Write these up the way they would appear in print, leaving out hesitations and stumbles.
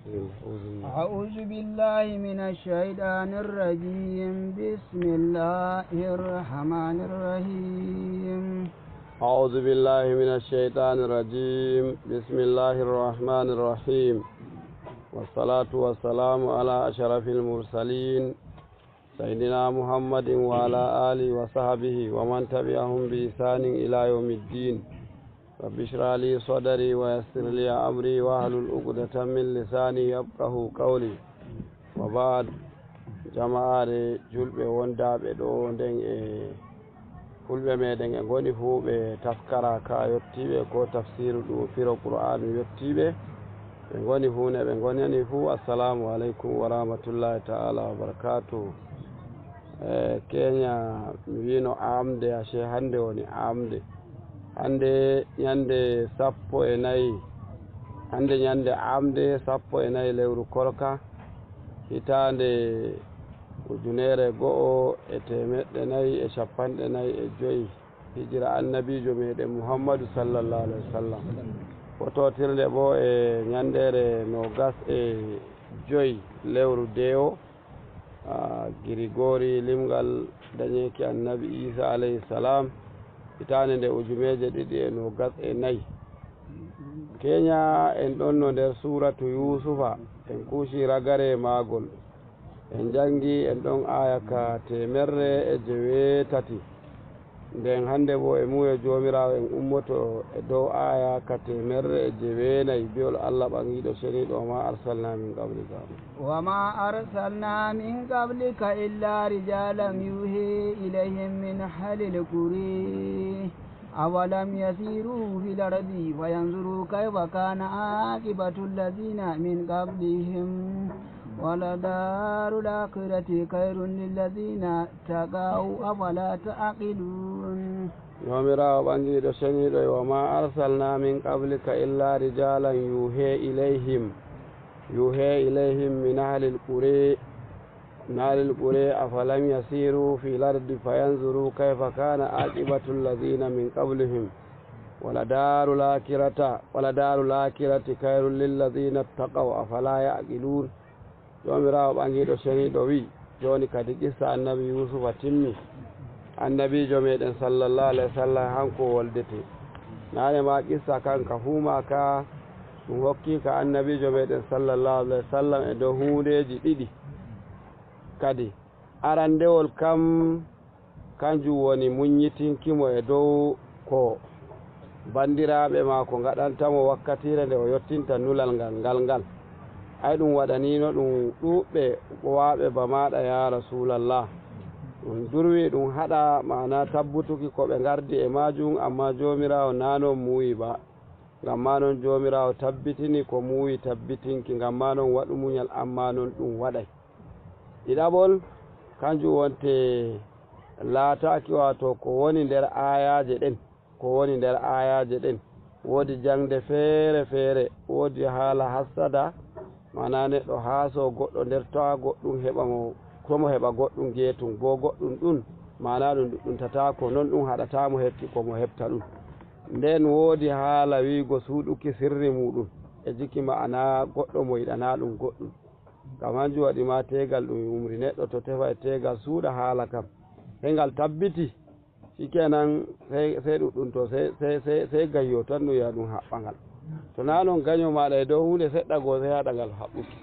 أعوذ بالله من الشيطان الرجيم بسم الله الرحمن الرحيم أعوذ بالله من الشيطان الرجيم بسم الله الرحمن الرحيم والصلاة والسلام على أشرف المرسلين سيدنا محمد وعلى آله وصحبه ومن تبعهم بإحسان إلى يوم الدين رب اشرح لي صدري ويسر لي أمري واحلل عقدة من لساني يفقهوا قولي وبعد جماعة julɓe wondaɓe ɗo nden e fulɓe meɗen e goni fuu ɓe taskara ka yettiɓe ko tafsiru ɗum firo qur'an yettiɓe ɓe goni fuu ne ɓe gonani fuu assalamu aleykum wa rahmatullahi ta'ala wa barakatuh. Kenya mi wino amde ashe hande woni amde hande ñande sappo e nayi hande ñande amde sappo e nayi lewru korka hitande ujunere go'o e temeɗɗe nayi e capanɗe nayi e joyi hijira annabijo meɗen muhammadu sallallahu alaihi wa sallam fototirde bo e ñandere nogas e joyi lewru dewo girigori limgal dañeki annabi isa alayhi salam hitande nde ujumeje ɗiɗi e nogas e nayi. Kenya en ɗon no nder suratu yusufa en kuushi ragare magol en jangi en ɗon aya ka 113 nden hande bo e muye jomirawo en ummoto e dow aya ka 109 biol Allah ɓangiɗo ceniɗo ma arsalna min qablika وما أرسلنا من قبلك إلا رجالا يوحي إليهم من أهل القرى أولم يسيروا في الأرض فينظروا كيف كان عاقبة الذين من قبلهم ولدار الآخرة خير للذين اتقوا أفلا تعقلون. يومراو بانجيدو شنيدو وما أرسلنا من قبلك إلا رجالا يوحي إليهم من أهل القرى أفلم يسيروا في الأرض فينظروا كيف كان عاقبة الذين من قبلهم ولدار الآخرة خير للذين اتقوا أفلا يعقلون. jomirawo ɓangiɗo ceniɗo wi joni kadi qissa annabi yusufa timmi annabijo meɗen sallallahu alaihi wa sallam hanko woldete nane ma qissa kanka fuuma ka ɗum hokki ka annabijo meɗen sallallahu alaihi wa sallam e dow hundeji ɗiɗi kadi arandewol kam kanjum woni muññitinkimo e dow ko bandiraɓe ma ko gaɗantamo wakkatire nde o yettinta nulal ngal ay ɗum waɗanino ɗum ɗuɓɓe waɓe ba maɗa ya rasulallah ɗum durwi ɗum haɗa mana tabbutuki ko ɓe gardi e majum amma jomirawo nano muyi ba ngam ma non jomirawo tabbitini ko muyi tabbitinki ngam ma non waɗu muñal amma non ɗum waɗay. ɗiɗaɓol kanjum wonte laataki wato ko woni nder ayaje ɗen woodi jangde feere feere woodi haala hassada mana neɗɗo haaso goɗɗo nder tawa goɗɗum heɓa mo komo heɓa goɗɗum geetum bo goɗɗum ɗum mana ɗum ɗuɗɗuntatako non ɗum haɗatamo hefti komo heɓta ɗum nden woodi haala wiigo suuɗuki sirri muɗum e jiki ma'ana goɗɗo mo yiɗana ɗum goɗɗum kam hanjum waɗi ma tegal ɗum umri neɗɗo to tefa e tegal suuɗa haala kam hengal tabbiti shikenan sai ɗuɗɗum to sai gayyo tan ɗum ya ɗum haɓɓangal to na non gaño maɗa e dow hunde seɗɗa goo sai haɗa ngal haɓɓuki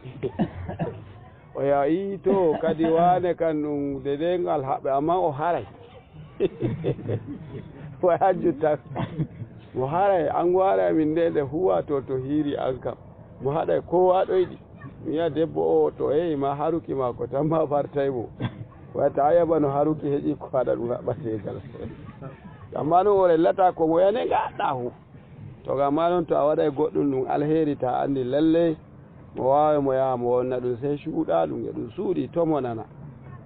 o yayi to kadi wane kan ɗum dede ngal haɓɓe amma o haray way hajju tan mo haray an waray min nde huwa to hiiri an kam mo haɗay kowa ɗoyɗi mi yiya debbo o to yehi ma haruki mako tan ma fartay mo wata ayaba no haruki heƴi ko haɗa ɗum haɓɓategal amma non o rellata ko mo yane gaɗɗa hu to gamma noon to a waɗay goɗɗum ɗum alheri ta andi lalle mo wawi mo yaha mo wonna ɗum sey cuuɗa ɗum e ɗum suuɗi to mo nana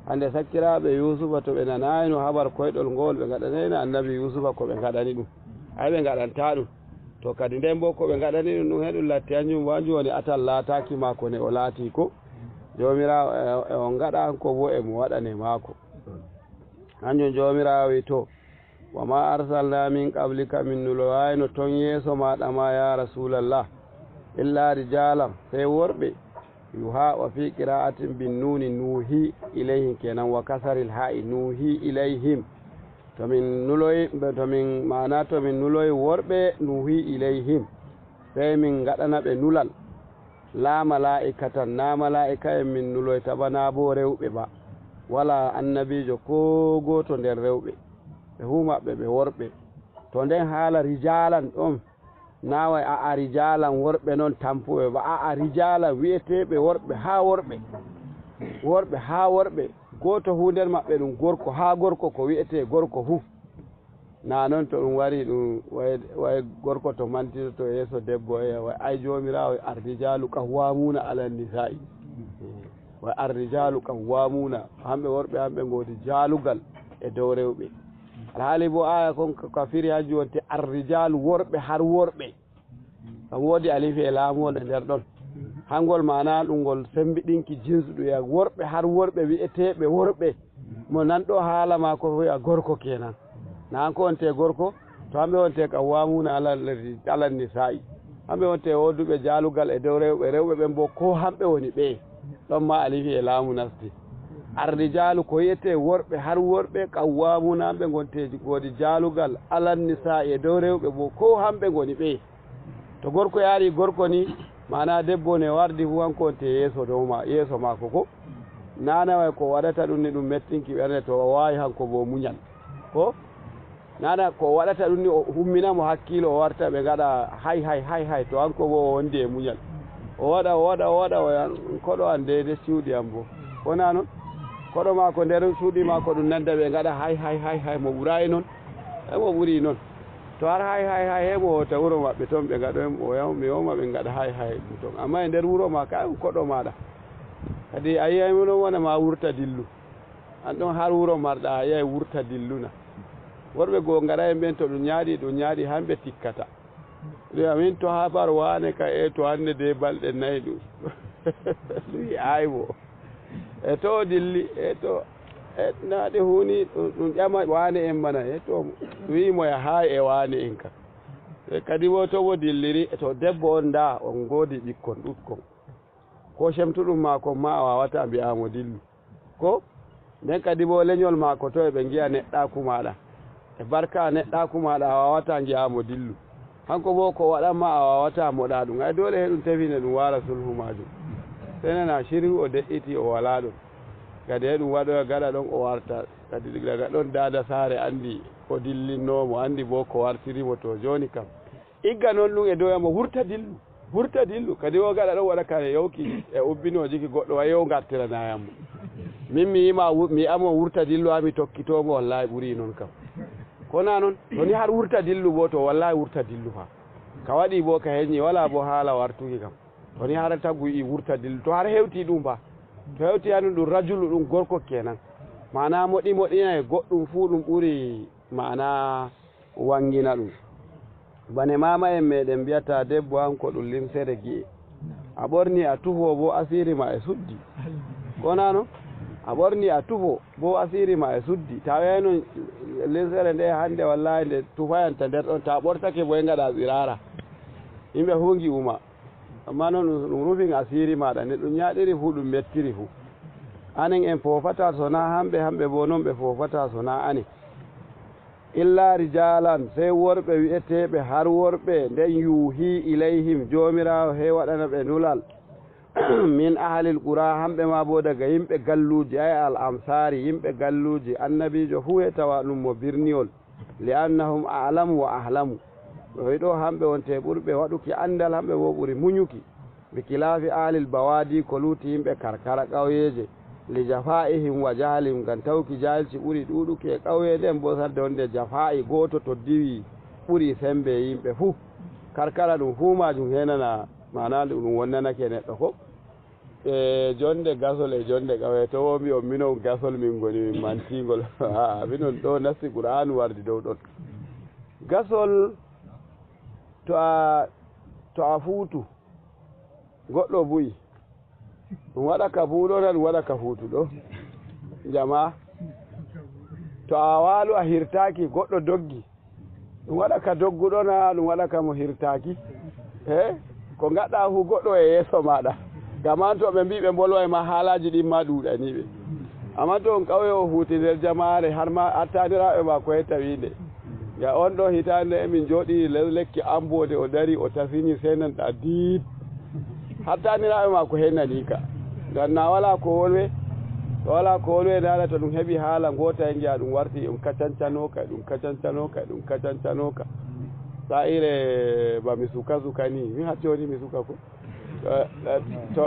hande sakkiraɓe yusufa to ɓe nanayno habar koyɗol ngol ɓe gaɗanayno annabi yusufa ko ɓe gaɗani ɗum ay ɓe gaɗanta ɗum to kadi nden bo ko ɓe gaɗani ɗum ɗum heɗum latti hanjum bo hanjum woni atal laataki mako ne o laati ko jomirawo e on gaɗa hanko bo e mo waɗane mako hanjum jomirawo wi to wama arsalna min qablika min nulowayno ton yeeso maɗa ma ya rasulallah illa rijalam sey worɓe yuha wa fi qira'atin bin nuni nuhi ilayhim kenan wa kasaril ha'i nuhi ilayhim to min nuloy worɓe nuhi ilayhim sai min gaɗana ɓe nulal la mala'ikatan na mala'ika en min nuloyta bana bo rewɓe ba wala annabijo ko goto nder rewɓe ɓe humaɓe ɓe worɓe to nden haala rijalan ɗon nawai a rijalan worɓe noon tampuɓe ba a rijalan wi'eteɓe worɓe ha worɓe goto hu nder maɓɓe ɗum gorko ha gorko ko wi'ete gorko hu na noon to ɗum wari ɗum way gorko to mantito to yeeso debbo way ay jomirawo arrijalu qawwamuna ala nisa'i way arrijalu qawwamuna hamɓe worɓe hamɓe godi jalugal e dow rewɓe alhaali bo aya kon ka firi ha jonte arrijalu worɓe har worɓe kam woodi alifi e laamuwol e nder ɗon hangol mana ɗum ngol sembiɗinki jinsu ɗum ya worɓe har worɓe wi'eteɓe worɓe mo nanɗo haala ma ko wi'a gorko kenan na hanko wonte gorko to hamɓe wonte qawwamuna ala nisa'i hamɓe wonte woduɓe jalugal e dow rewɓe ɓen bo ko hamɓe woni ɓe ɗon ma alifi e laamu nasti arrijalu ko yiyete worɓe har worɓe qawwamuna hamɓe gonteji godi jalugal ala nisa'i e dow rewɓe bo ko hamɓe goni ɓe to gorko yaari gorko ni mana debbo ne wardi fu hanko wonte yeeso mako ko nana ko waɗata ɗum ni ɗum mettinki ɓerde to wawi hanko bo muñal ko nana ko waɗata ɗum ni o humminamo hakkilo o warta ɓe gaɗa hay to hanko bo o wondi e muñal o waɗa koɗo an de cuuɗi am bo wona noon koɗo mako nder cuuɗi mako ɗum nanda ɓe gaɗa hay mo ɓurayi noon emo ɓuri noon to har hay hemo wota wuro maɓɓe toon ɓe gaɗo mi woma ɓe gaɗa hay ɗum toon amma e nder wuro ma ka koɗo maɗa kadi a yiyay muɗon wona ma wurta dillu an ɗon har wuro marɗa a yiyay wurta dilluna worɓe goo gaɗa en ɓen to ɗum ñaaɗi hamɓe tikkata min to habar wane ka to hande de balɗe nayi ɗum ɗum aybo e to dilli to naɗe huni ɗum ƴama wane en mana to wimoya ha e wane en ka kadi bo to bo dilliri to debbo on da on godi ɓikkon ɗuɗkon ko semtuɗum mako ma a wawata mbiyamo dillu ko nden kadi bo leñol mako to eɓe giya neɗɗaku maɗa e barka neɗɗaku maɗa a wawata giyamo dillu hanko bo ko waɗanma a wawata moɗa ɗum ay dole he ɗum tefine ɗum wara sulhu majum senana shiriu o de'iti o wala ɗum kadi he ɗum waɗoya gaɗa ɗon o warta kadi daga ɗon dada saare andi ko dillinnomo andi bo ko wartirimo to joni kam igga noon ɗum e dowyamo wurta dillu kadi o gaɗa ɗon waɗa kare yewki e ubbino jiki goɗɗo way yo gartiranayammo min mi amo wurta dillu ha mi tokkitomo wallahi ɓuuri noon kam kona noon toni har wurta dillu bo to wallahi wurta dillu fa ka waɗi bo ka heñi wala bo haala wartuki kam toni har taggu i wurta dillu to har hewti ɗum fa to hewti hanu ɗum rajulu ɗum gorko kenan mana moɗina e goɗɗum fuu ɗum ɓuri mana wangina ɗum bane mama en meɗen mbiyata debbo hanko ɗum limsere gi'e a ɓorni a tufo bo asiri ma e suddi kona no a ɓorni a tufo bo asiri ma e suddi taweno limsere nde hande wallahi nde tufayanta nder ɗon ta ɓortake bo e gaɗa tsirara yimɓe hungi uma amma noon ɗum rufin asiri maɗa nde ɗum ñaɗiri fu ɗum mettiri fu anen en fofata sona hamɓe bo noon ɓe fofata sona anen illa rijalan sey worɓe wi'eteɓe har worɓe nden yuhi ilayhim jomirawo he waɗana ɓe nulal min ahalil qura hamɓe ma bo daga yimɓe galluji ay al amsari yimɓe galluji annabijo fu he tawa ɗum mo birniol li annahum a'lamu wa ahlamu ɗo hamɓe wonte ɓurɓe waɗuki andal hamɓe bo ɓuri muñuki bi kilafi alil bawadi ko luti yimɓe karkara ƙawyeje li jafa'ihim wa jahalihim ngam tawki jahilci ɓuri ɗuɗuki e ƙawye nden bo sadde wonde jafa'i goto to diwi ɓuri sembe yimɓe fuu karkara ɗum fuu majum henana mana ɗum wonnanake neɗɗo ko e jonde gasol e jonde ƙawye to womi on minon gasol min goni min mantigol minon ɗo nasti qur'anu wardi dow ɗon gasol to a fuutu goɗɗo buyi ɗum waɗa ka fuuɗo tan ɗum waɗa ka fuutuɗo jama to a waalu a hirtaki goɗɗo doggi ɗum waɗa ka dogguɗo na ɗum waɗa ka mo hirtaki ko gaɗɗa fu goɗɗo e yeeso maɗa gama to ɓe mbi ɓe bolwa e ma haalaji ɗin ma ɗuuɗaniɓe amma to on ƙauye o huuti nder jamaare har ma attaniraɓe ma ko hetta wiinde ya on ɗo hitande emin jooɗi lekki ambode o dari o tafini senanɗa diit hattaniraɓe ma ko hennani ka ngam na wala ko wolwe to wala ko wolwe nana to ɗum heeɓi haala gota e jiya ɗum warti ɗum kacancanoka ɗum kacancanoka ɗum kacancanoka sa'ire ba mi suka ni mi hacci woni mi suka ko to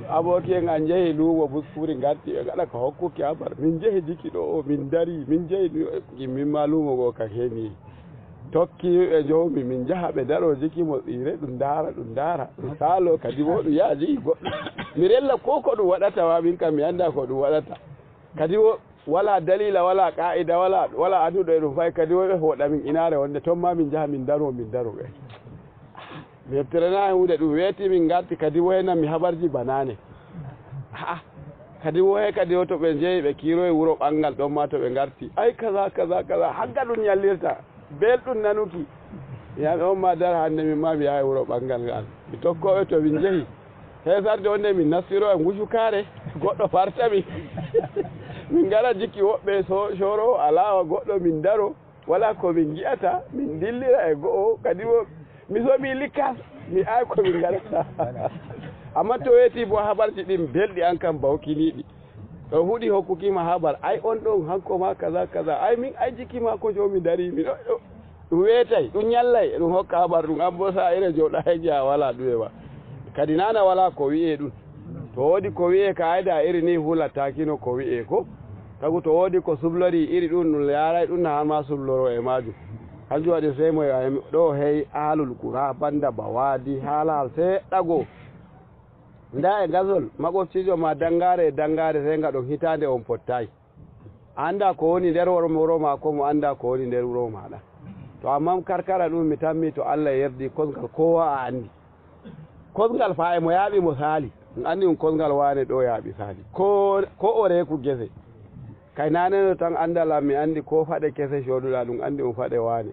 aboki en an jeehi luumo buskuri gatti e gaɗa ko hokkuki habar min jeehi jiki ɗo o min dari min jeehi minma luumo go ka heeni tokki e jowmi min jaha ɓe daro jiki mo tsire ɗum daara ɗum saalo kadi bo ɗum yaha jigi goɗɗo mi rella ko ɗum waɗata wa min kam mi anda ko ɗum waɗata kadi bo wala dalila wala qa'ida wala anduɗo e ɗum fay kadi wo ɓe hoɗa min inare wonde ton ma min jaha min daro ɓe mi heftirana hunde ɗum weeti min garti kadi wo henan mi habarji banane kadi wo he kadi o to ɓe jeeyi ɓe kiiro e wuro ɓangal ɗon ma to ɓe garti ay kaza hagga ɗum yallirta belɗum nanuki yaɓe on ma dar hande min ma mi yaha e wuro ɓangal ngal mi tokkoɓe to min jeehi hesarde wonde min nastiro e ngusukare goɗɗo fartami min gara jikki woɓɓe soro alawa goɗɗo min daro wala ko min gi'ata min dillira e go'o kadi bo mi somi likkas mi ay ko min garata amma to weeti bo habarji ɗin belɗi an kam bawkiniɗi ɗo huuɗi hokkukima habar ay on ɗon hanko ma kaza ay min ay jikki ma ko jomi dari mi ɗum weetay ɗum ñallay ɗum hokka habar ɗum an bo sa ire joɗa heji a wala ɗuwewa kadi nana wala ko wi'e ɗum to woodi ko wi'e ka ayda iri ni hulattakino ko wi'e ko tagu to woodi ko sublori iri ɗum yaray ɗum na hanma subloro e majum kanjum waɗi sey mo ɗo hey alul qura banda bawadi haalal seeɗa go nda e gasol maɓoftijo ma dangare sey ngaɗon hitande on pottayi anda ko woni nder wuro mako mo anda ko woni nder wuro maɗa to amma karkara ɗum mi tammi to Allah yerdi kosgal kowa a andi kosgal fa e mo yaaɓi mo saali ɗum andi ɗum kosgal wane ɗo yaaɓi saali ko o reeku gese kay naneno tan andala mi andi ko faɗe kese coduɗa ɗum andi ɗum faɗe wane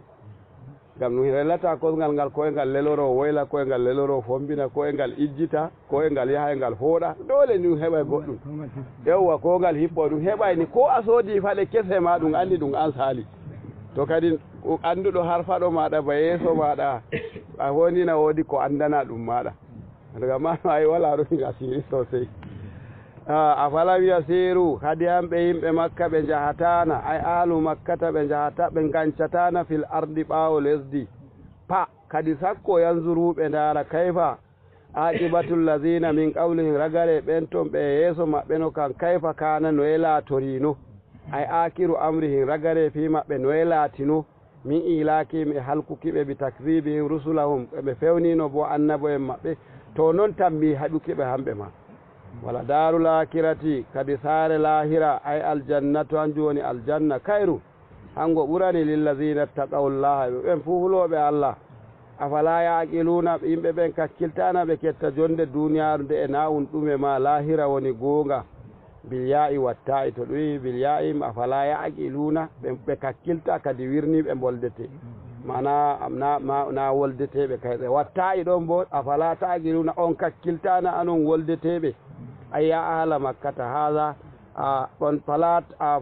ngam ɗum relata kosgal ngal ko e ngal leloro woyla ko e ngal leloro fombina ko e ngal ijjita ko e ngal yaha e ngal hooɗa dole ɗum heɓa goɗɗum yewwa ko ngal hippo ɗum heɓayni ko a soodi faɗe kese ma ɗum andi ɗum an saali to kadi anduɗo har faɗo maɗa ba yeeso maɗa a wonina woodi ko andana ɗum maɗa daga ma ay wala ɗum asiri sosai afalam yasiru hadi hamɓe yimɓe makka ɓe jahatana ay alu makkata ɓe jahata ɓe gancatana fil ardi ɓawo lesdi pa kadi sakko yanzuruɓe ndara kayfa aqibatul lazina min qawlihim ragare ɓen ton ɓe yeeso maɓɓe no kan kayfa kana no e laatorino ay akiru amrihim ragare fi maɓɓe no e laatino min ilakim e halkukiɓe bi takdibihim rusulahum ɓe fewnino bo annabo en maɓɓe to noon tammi haɗukiɓe hamɓe ma wala darul akirati kadi saare lahira ay aljannatu hanjum woni aljanna kayru hango ɓurani lillazina taqawllaha ɓen fu huloɓe Allah afala yaqiluna yimɓe ɓen kakkiltana ɓe ketta jonde duniyaru nde e nawun ɗume ma lahira woni goonga bilya'i watta'i to ɗum bilya'i afala yaqiluna ɓe kakkilta kadi wirniɓe boldete mana na woldeteɓe kayɓe watta'i ɗon bo afala taqiluna on kakkiltana anon woldeteɓe ayya ahla makkata haha on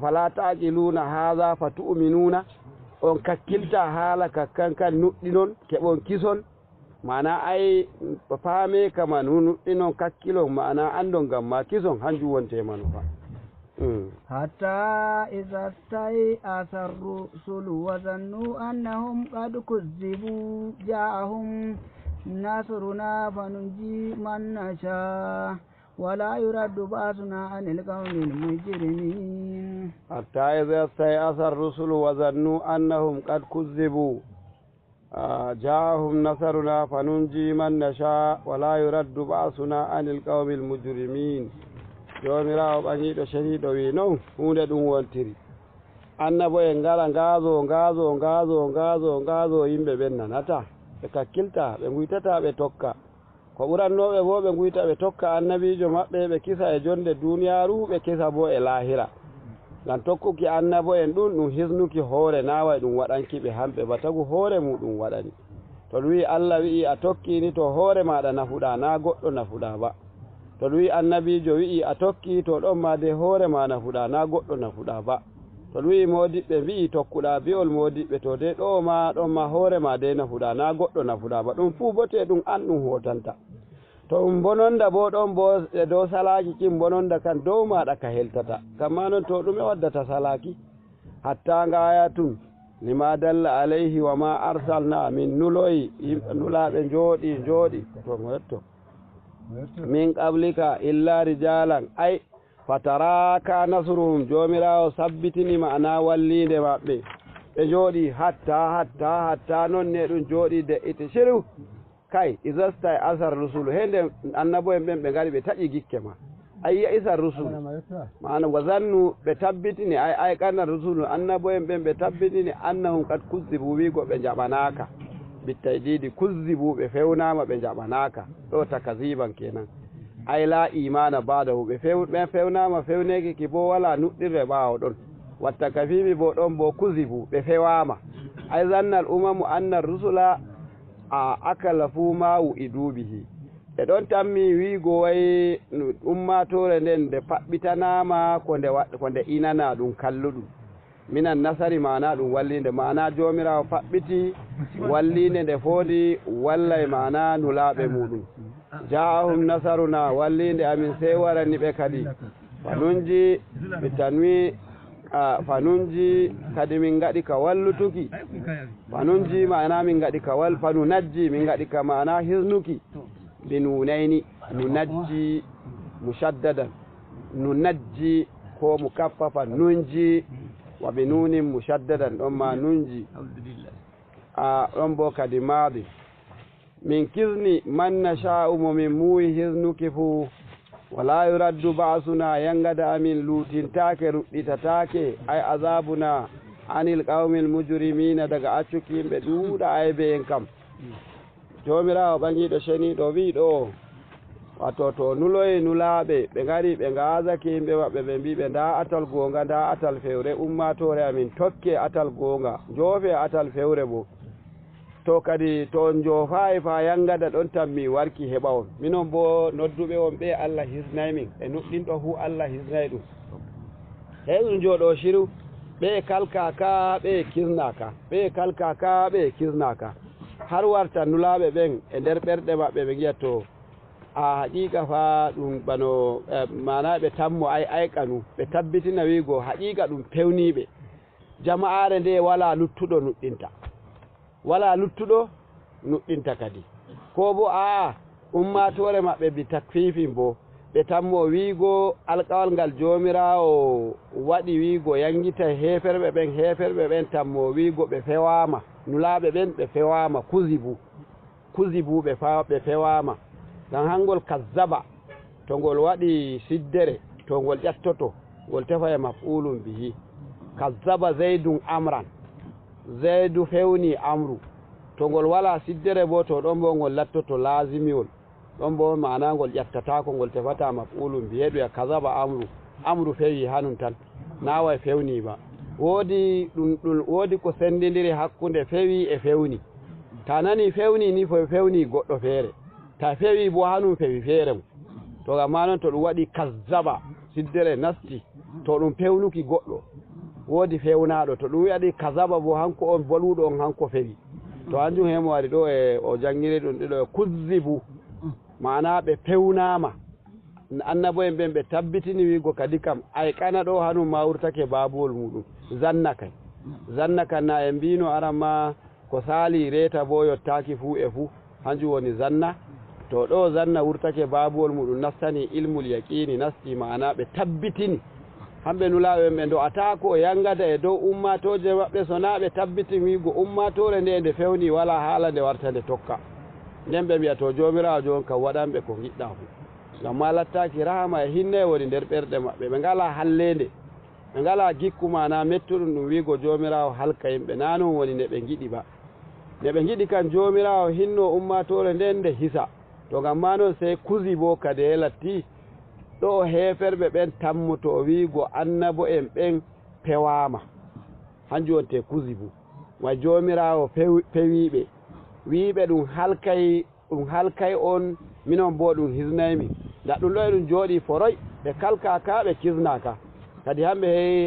fala taqiluna haha fatu'minuna on kakkilta haala kakkan kan nuɗɗinon keɓon kison mana ay faame kama nuɗɗinon kakkilon mana andon gam ma kison hanjum wonte manufa hatta iza stay'asa ar-rusulu wa zannu annahum qad kuzzibu ja'ahum nasruna fanunji man nasha ولا يرد بأسنا عن القوم المجرمين حتى إذا استيأس الرسل وظنوا أنهم قد كذبوا جاءهم نصرنا فننجي من نشاء ولا يرد بأسنا عن القوم المجرمين jomirawo ɓañiɗo shahiɗo wi noon hunde ɗum wontiri annabo en ngara ngaazo yimɓe ɓen nanata ɓe kakkilta ɓe guytata ɓe tokka ko ɓurannoɓe bo ɓe guyta ɓe tokka annabijo maɓɓe ɓe kisa e jonde duniyaru ɓe kisa bo e lahira ngam tokkuki annabo en ɗum hisnuki hoore naway ɗum waɗankiɓe hamɓe ba tagu hoore muɗum waɗani to ɗum wi Allah wi'i a tokkini to hoore maɗa nafuɗa na goɗɗo nafuɗa ba to ɗum wi annabijo wi'i a tokki to ɗon ma de hoore ma nafuɗa na goɗɗo nafuɗa ba to ɗum wi modiɓɓe mbi'i tokkuɗa bi'ol modiɓɓe to de ɗo ma ɗon ma hoore ma de nafuɗa na goɗɗo nafuɗa ba ɗum fuu bote ɗum an ɗum hotanta to ɗum bononda bo ɗon bo e dow salaki kin bononda kan dow maɗa ka heltata kamma noon to ɗume waddata salaki hatta ngaya tun lima dalla alayhi wa ma arsalna min nuloyi yimɓe nulaɓe jooɗi to mo yetto min qablika illa rijalan ay fataraka nasruhum jomirawo sabbitini ma'ana wallide maɓɓe ɓe jooɗi hatta non ne ɗum jooɗi de ite shiru kay isasta e asar rusulu hende annabo en ɓen ɓe ngari ɓe taƴi gikke ma ayya isar rusulu maana wa zannu ɓe tabbitini ay kana rusulu annabo en ɓen ɓe tabbitini annahum qad kuzzibu wigo ɓe jaɓanaka bittaydidi kuzzibu ɓe fewnama ɓe jaɓanaka ɗo takaziban kenan ay la imana badahu ɓe fewnama fewneki ki bo wala nuɗɗirre ɓawo ɗon watta kafimi bo ɗon bo kuzibu ɓe fewama ay zannal umamu anna rusula a akala fu ma wu'idubihi e ɗon tammi wiigo way ummatore nden nde paɓɓitanama ko nde inana ɗum kalluɗum minan nasari mana ɗum wallinde mana jomirawo faɓɓiti wallinde nde foodi wallay mana nulaɓe muɗum ja'ahum nasaruna wallinde amin sey warani ɓe kadi fanunji ɓe tanwi fanunji kadi min gaɗi ka wallutuki fanunji mana min gaɗi ka fanu najji min gaɗi ka mana hisnuki binunaini nunajji mushaddadan nunajji ko mukaffafa nunji wa binunin mushaddadan ɗon ma nunji ɗon bo kadi maadi min kizni man nasha'u mo min muwi hisnuki fuu wala yuraddu ba'suna yangada amin lutintake ruɗɗitatake ay azabuna anil qawmil mujrimina daga accuki yimɓe ɗuuɗa ay be en kam jomirawo ɓangiɗo ceniɗo wiɗo wato to nuloye nulaɓe ɓe gari ɓe gazaki yimɓe maɓɓe ɓe mbiɓe nda atal gonga nda atal fewre ummatore amin tokke atal gonga joofe atal fewre bo to kadi to joofayi fa yangada ɗon tan mi warki heɓa on minon bo nodduɓe on ɓe Allah hisnay min e nuɗɗinɗo fu Allah hisnay ɗum heɗum jooɗo shiru ɓe kalkaka ɓe kisnaka ɓe kalkaka ɓe kisnaka har warta nulaɓe ɓen e nder ɓerɗe maɓɓe ɓe giya to a haqiqa fa ɗum bano mana ɓe tammo aykanu ɓe tabbitina wigo haqiqa ɗum pewniɓe jama'are nde wala luttuɗo nuɗɗinta wala luttuɗo nuɗɗinta kadi ko bo ummatore maɓɓe bi takfifin bo ɓe tammo wigo alƙawal ngal jomirawo waɗi wigo yangita heferɓe ɓen tammo wigo ɓe fewama nulaɓe ɓen ɓe fewama kuzibu ɓe fewama ngam hangol kazzaba to ngol waɗi siddere to ngol ƴattoto ngol tefa e maf'ulun bihi kazzaba zaidun amran zaidu fewni amru to ngol wala siddere bo to ɗon bo ngol lattoto lazimiwol ɗon bo mana ngol ƴattatako ngol tefata maf'ulun bihi ɗo ya kazaba amru fewi hanun tan nawa fewni ba wodi ɗum wodi ko sendidiri hakkunde fewi e fewni ta nani fewni ni fo fewni goɗɗo feere ta fewi bo hanum fewi feere mum to gamma noon to ɗum waɗi kazzaba siddere nasti to ɗum fewnuki goɗɗo wodi fewnaɗo to ɗum waɗi kazaba bo hanko on boluɗo on hanko fewi to hanjum hemo wari ɗo e o jangiri ɗum ɗiɗo e kuzzibu mana ɓe fewnama annabo en ɓen ɓe tabbitini wigo kadi kam ay kana ɗo hanum ma wurtake babuwol muɗum zanna kan na en mbino aran ma ko sali reta bo yottaki fuu e fuu hanjum woni zanna to ɗo zanna wurtake babuwol muɗum nastani ilmul yaqini nasti mana ɓe tabbitini hamɓe nulaɓe ɓe do'atako yangada e dow ummatoje maɓɓe so na ɓe tabbitini wigo ummatore nde fewni wala haala nde warta nde tokka nden ɓe mbiya to jomirawo jon kam waɗanɓe ko giɗɗa fu ngam ma lattaki rahama e hinne woni nder ɓerɗe maɓɓe ɓe ngala hallende ɓe ngala gikku mana mettuɗum ɗum wigo jomirawo halka yimɓe na non woni nde ɓe giɗi ba nde ɓe giɗi kan jomirawo hinno ummatore nden nde hisa to ngam ma noon sey kusi bo kadi e latti ɗo heferɓe ɓen tammuto wigo annabo en ɓen pewama hanjum wonte kusi bu wa jomirawo pewiɓe wiɓe ɗum halkay on minon bo ɗum hisnaymi ɗum ɗo eɗum jooɗi foroy ɓe kalka ka ɓe kisnaka kadi hamɓe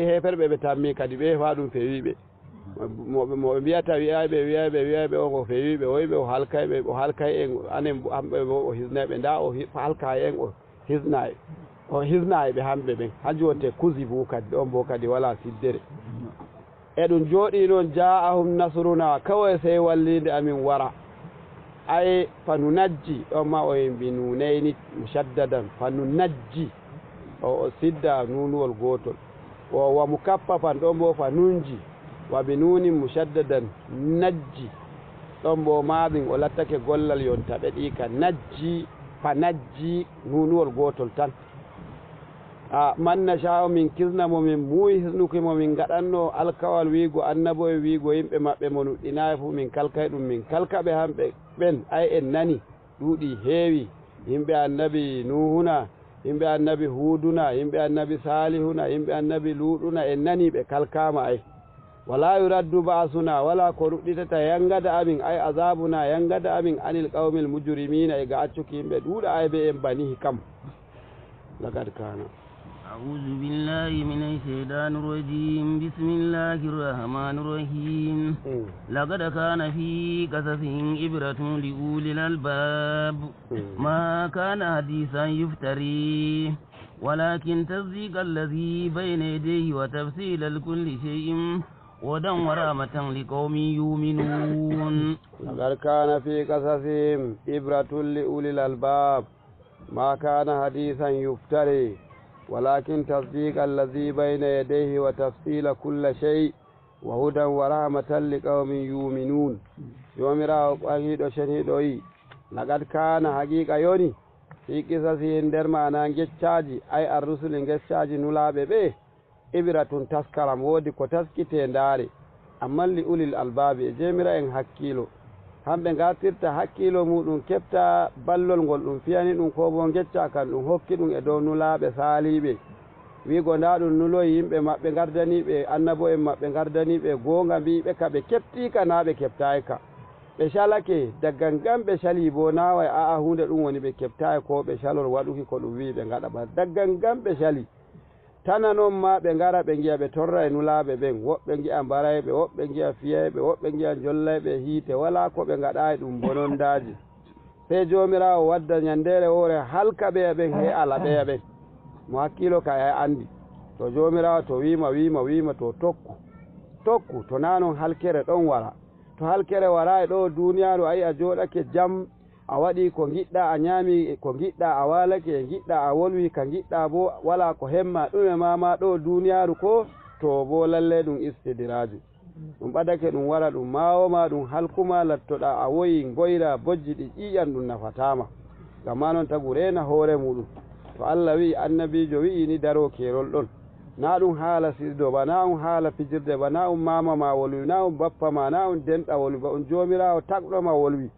heferɓe ɓe tammi kadi ɓe fa ɗum fewiɓe moɓe mbiyata wi'ayɓe on o fewiɓe woyɓe o halkay en anen hamɓe bo o hisnayɓe nda o halkay en o hisnayi ɓe hamɓe ɓen hanjum wonte kusibu kadi ɗon bo kadi wala siddere eɗum jooɗi noon ja'ahum nasruna kawai sey wallide amin wara ay fanu najji ɗon ma o yimɓi nunayni mushaddadan fanu najji o sidda nunuwol gotol wa mukaffafan ɗon bo fa nunji wa bi nunin mushaddadan najji ɗon bo maɗin o lattake gollal yonta ɓe ɗi ka najji fa najji nunuwol gotol tan man nasha'u min kisnamo min muyi hisnukimo min gaɗanno alkawal wiigo annabo e wiigo yimɓe maɓɓe mo nuɗɗinayi fu min kalkay ɗum min kalkaɓe hamɓe ɓen ay en nani ɗuuɗi heewi yimɓe annabi nuhuna yimɓe annabi huduna yimɓe annabi salihuna yimɓe annabi luɗuna en nani ɓe kalkama ay wala yuraddu ba'suna wala ko ruɗɗitata yangada amin ay azabuna yangada amin anil qawmil mujrimina e ga accuki yimɓe ɗuuɗa ay ɓe en banihi kam lagad kana أعوذ بالله من الشيطان الرجيم بسم الله الرحمن الرحيم لقد كان في قصصهم عبرة لأولي الألباب ما كان حديثا يفتري ولكن تصديق الذي بين يديه وتفصيل لكل شيء وهدى ورحمة لقوم يؤمنون لقد كان في قصصهم عبرة لأولي الألباب ما كان حديثا يفتري ولكن تصديق الذي بين يديه وتفصيل كل شيء وهدى ورحمة لقوم يؤمنون يومرا أهيد شهيدوي لقد كان حقيقة يوني في قصصهم درما نانجتشاجي أي الرسل نجتشاجي نلابي به إبرة تذكرم ودي كتسكتين داري أما لأولي الألباب جمرا إن حكيلو hamɓe gatirta hakkilo muɗum kefta ballol ngol ɗum fiyani ɗum ko bo gecca kan ɗum hokki ɗum e dow nulaɓe saaliɓe wigo nda ɗum nuloyi yimɓe maɓɓe gardaniɓe annabo en maɓɓe gardaniɓe gonga mbiɓe ka ɓe keftika na ɓe keftayi ka ɓe calake daggan gam ɓe cali bo naway aa hunde ɗum woni ɓe keftayi ko ɓe calol waɗuki ko ɗum wi ɓe gaɗa ba daggan gam ɓe cali tana noon ma ɓe gara ɓe giya ɓe torra e nulaɓe ɓen woɓɓe giya mbarayɓe woɓɓe giya fiyayɓe woɓɓe giya jollayɓe hiite wala ko ɓe gaɗayi ɗum bonondaji sey jomirawo wadda ñandere woore halka ɓeya ɓen he ala ɓeya ɓen mo hakkilo ka e andi to jomirawo to wima to tokku to na noon halkere ɗon wara to halkere wara e ɗo duniyaru ayi a joɗake jam a waɗi ko giɗɗa a ñaami ko giɗɗa a walake giɗɗa a wolwi ka giɗɗa bo wala ko hemma ɗume mama ɗo duniyaru ko to bo lalle ɗum istidiraji ɗum ɓadake ɗum wara ɗum mawoma ɗum halkuma lattoɗa a woyi goyra bojji ɗi ƴiƴan ɗum nafatama ngam ma noon tagu rena hoore muɗum to Allah wi annabijo wi'ini daro kerol ɗon na ɗum haala sirdo ba na ɗum haala fijirde ba na ɗum mama ma wolwi na ɗum bappa ma na ɗum denɗa wolwi ba ɗum jomirawo tagɗoma wolwi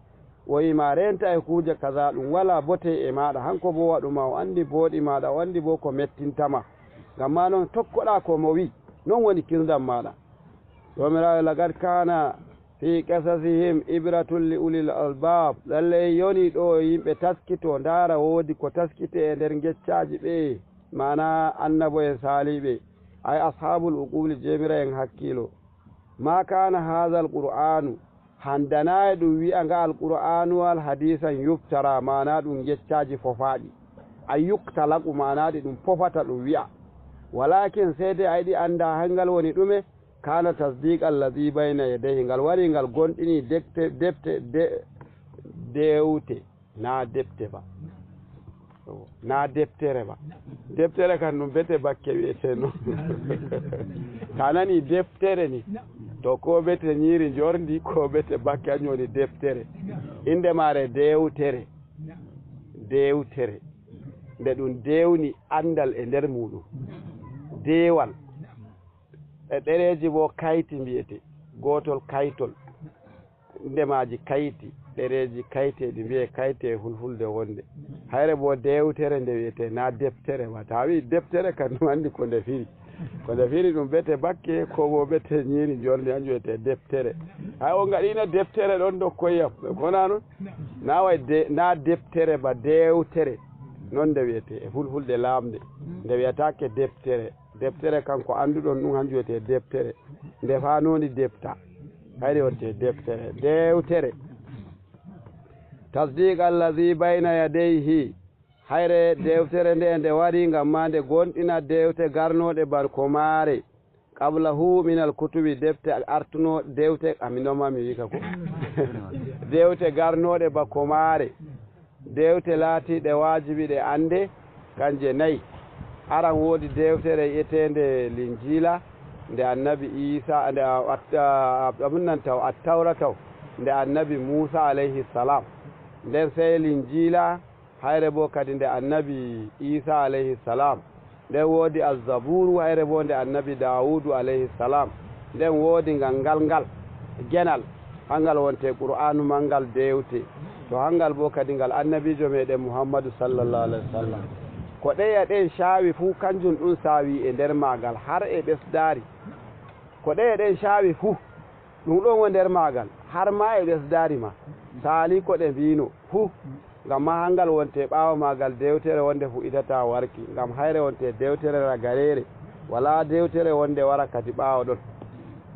woyima renta e kuje kaza ɗum wala bote e maɗa hanko bo waɗuma o andi booɗi maɗa o andi bo ko mettintama ngam ma noon tokkoɗa komo wi non woni kirdam maɗa jomirawo lagad kana fi qasasihim ibratun li ulil albab lalle yoni ɗo yimɓe taskito ndara woodi ko taskite e nder geccaji ɓe mana annabo e saliɓe ay ashabul uquli jemira en hakkilo ma kana hadha alqur'anu handanayi ɗum wi'a nga alqur'anu wal hadisan yuftara mana ɗum geccaji fofaɗi a yuktalaku manaɗi ɗum fofata ɗum wi'a walakin sede ayɗi anda hangal woni ɗume kana tasdiq alladhi bayna yadayhi ngal wari ngal gonɗini dewte na depte ba na deftere ba deftere kan ɗum bete bakke wiyete no kanani deftere ni to ko bete ñiiri jorndi ko bete bakke a ñoni deftere inde mare dewtere nde ɗum dewni andal e nder muɗum dewal e ɗereji bo kayti mbiyete gotol kaytol ndemaji kayti ɗereji kayteɗi mbiye kayte e fulfulde wonde hayre bo dewtere nde wiyete na deftere ma ta wi deftere kan ɗum andi ko nde firi ɗum bete bakke ko bo bete ñiiri jorndi hanjum wiyete deftere hay o gaɗino deftere ɗon ɗo koyyam kona noon na way na deftere ba dewtere non nde wiyete e fulfulde lamde nde wiyatake deftere kanko anduɗon ɗum hanjum wiyete deftere nde fanodi defta hayri wonte deftere dewtere tasdiq allazi bayna yadayhi hayre dewtere nde wari ngam ma nde gonɗina dewte garnoɗe barko maare qablahu min alkutubi defte artuno dewte aminoma mi wika ko dewte garnoɗe bako maare dewte laatiɗe wajibi ɗe ande kanje nayi aran woodi dewtere yetende linjila nde annabi isa nde amunnan taw attawra taw nde annabi musa alayhi salam nden sey linjila hayre bo kadi nde annabi isa alayhi salam nden woodi azzaburu hayre bo nde annabi dawudu alayhi salam nden woodi ngal genal hangal wonte qur'anu mangal dewte to hangal bo kadi ngal annabijo meɗen muhammadu sallallahu alaihi wasallam ko ɗeya ɗen shaawi fuu kanjum ɗum saawi e nder magal har e ɓesdari ko ɗeya ɗen shaawi fuu ɗum ɗon wo nder magal har ma e ɓesdari ma saali ko ɗe mbino fuu ngam ma hangal wonte ɓaawo magal dewtere wonde fuɗitata warki ngam hayre wonte dewtere ragarere wala dewtere wonde wara kadi ɓaawo ɗon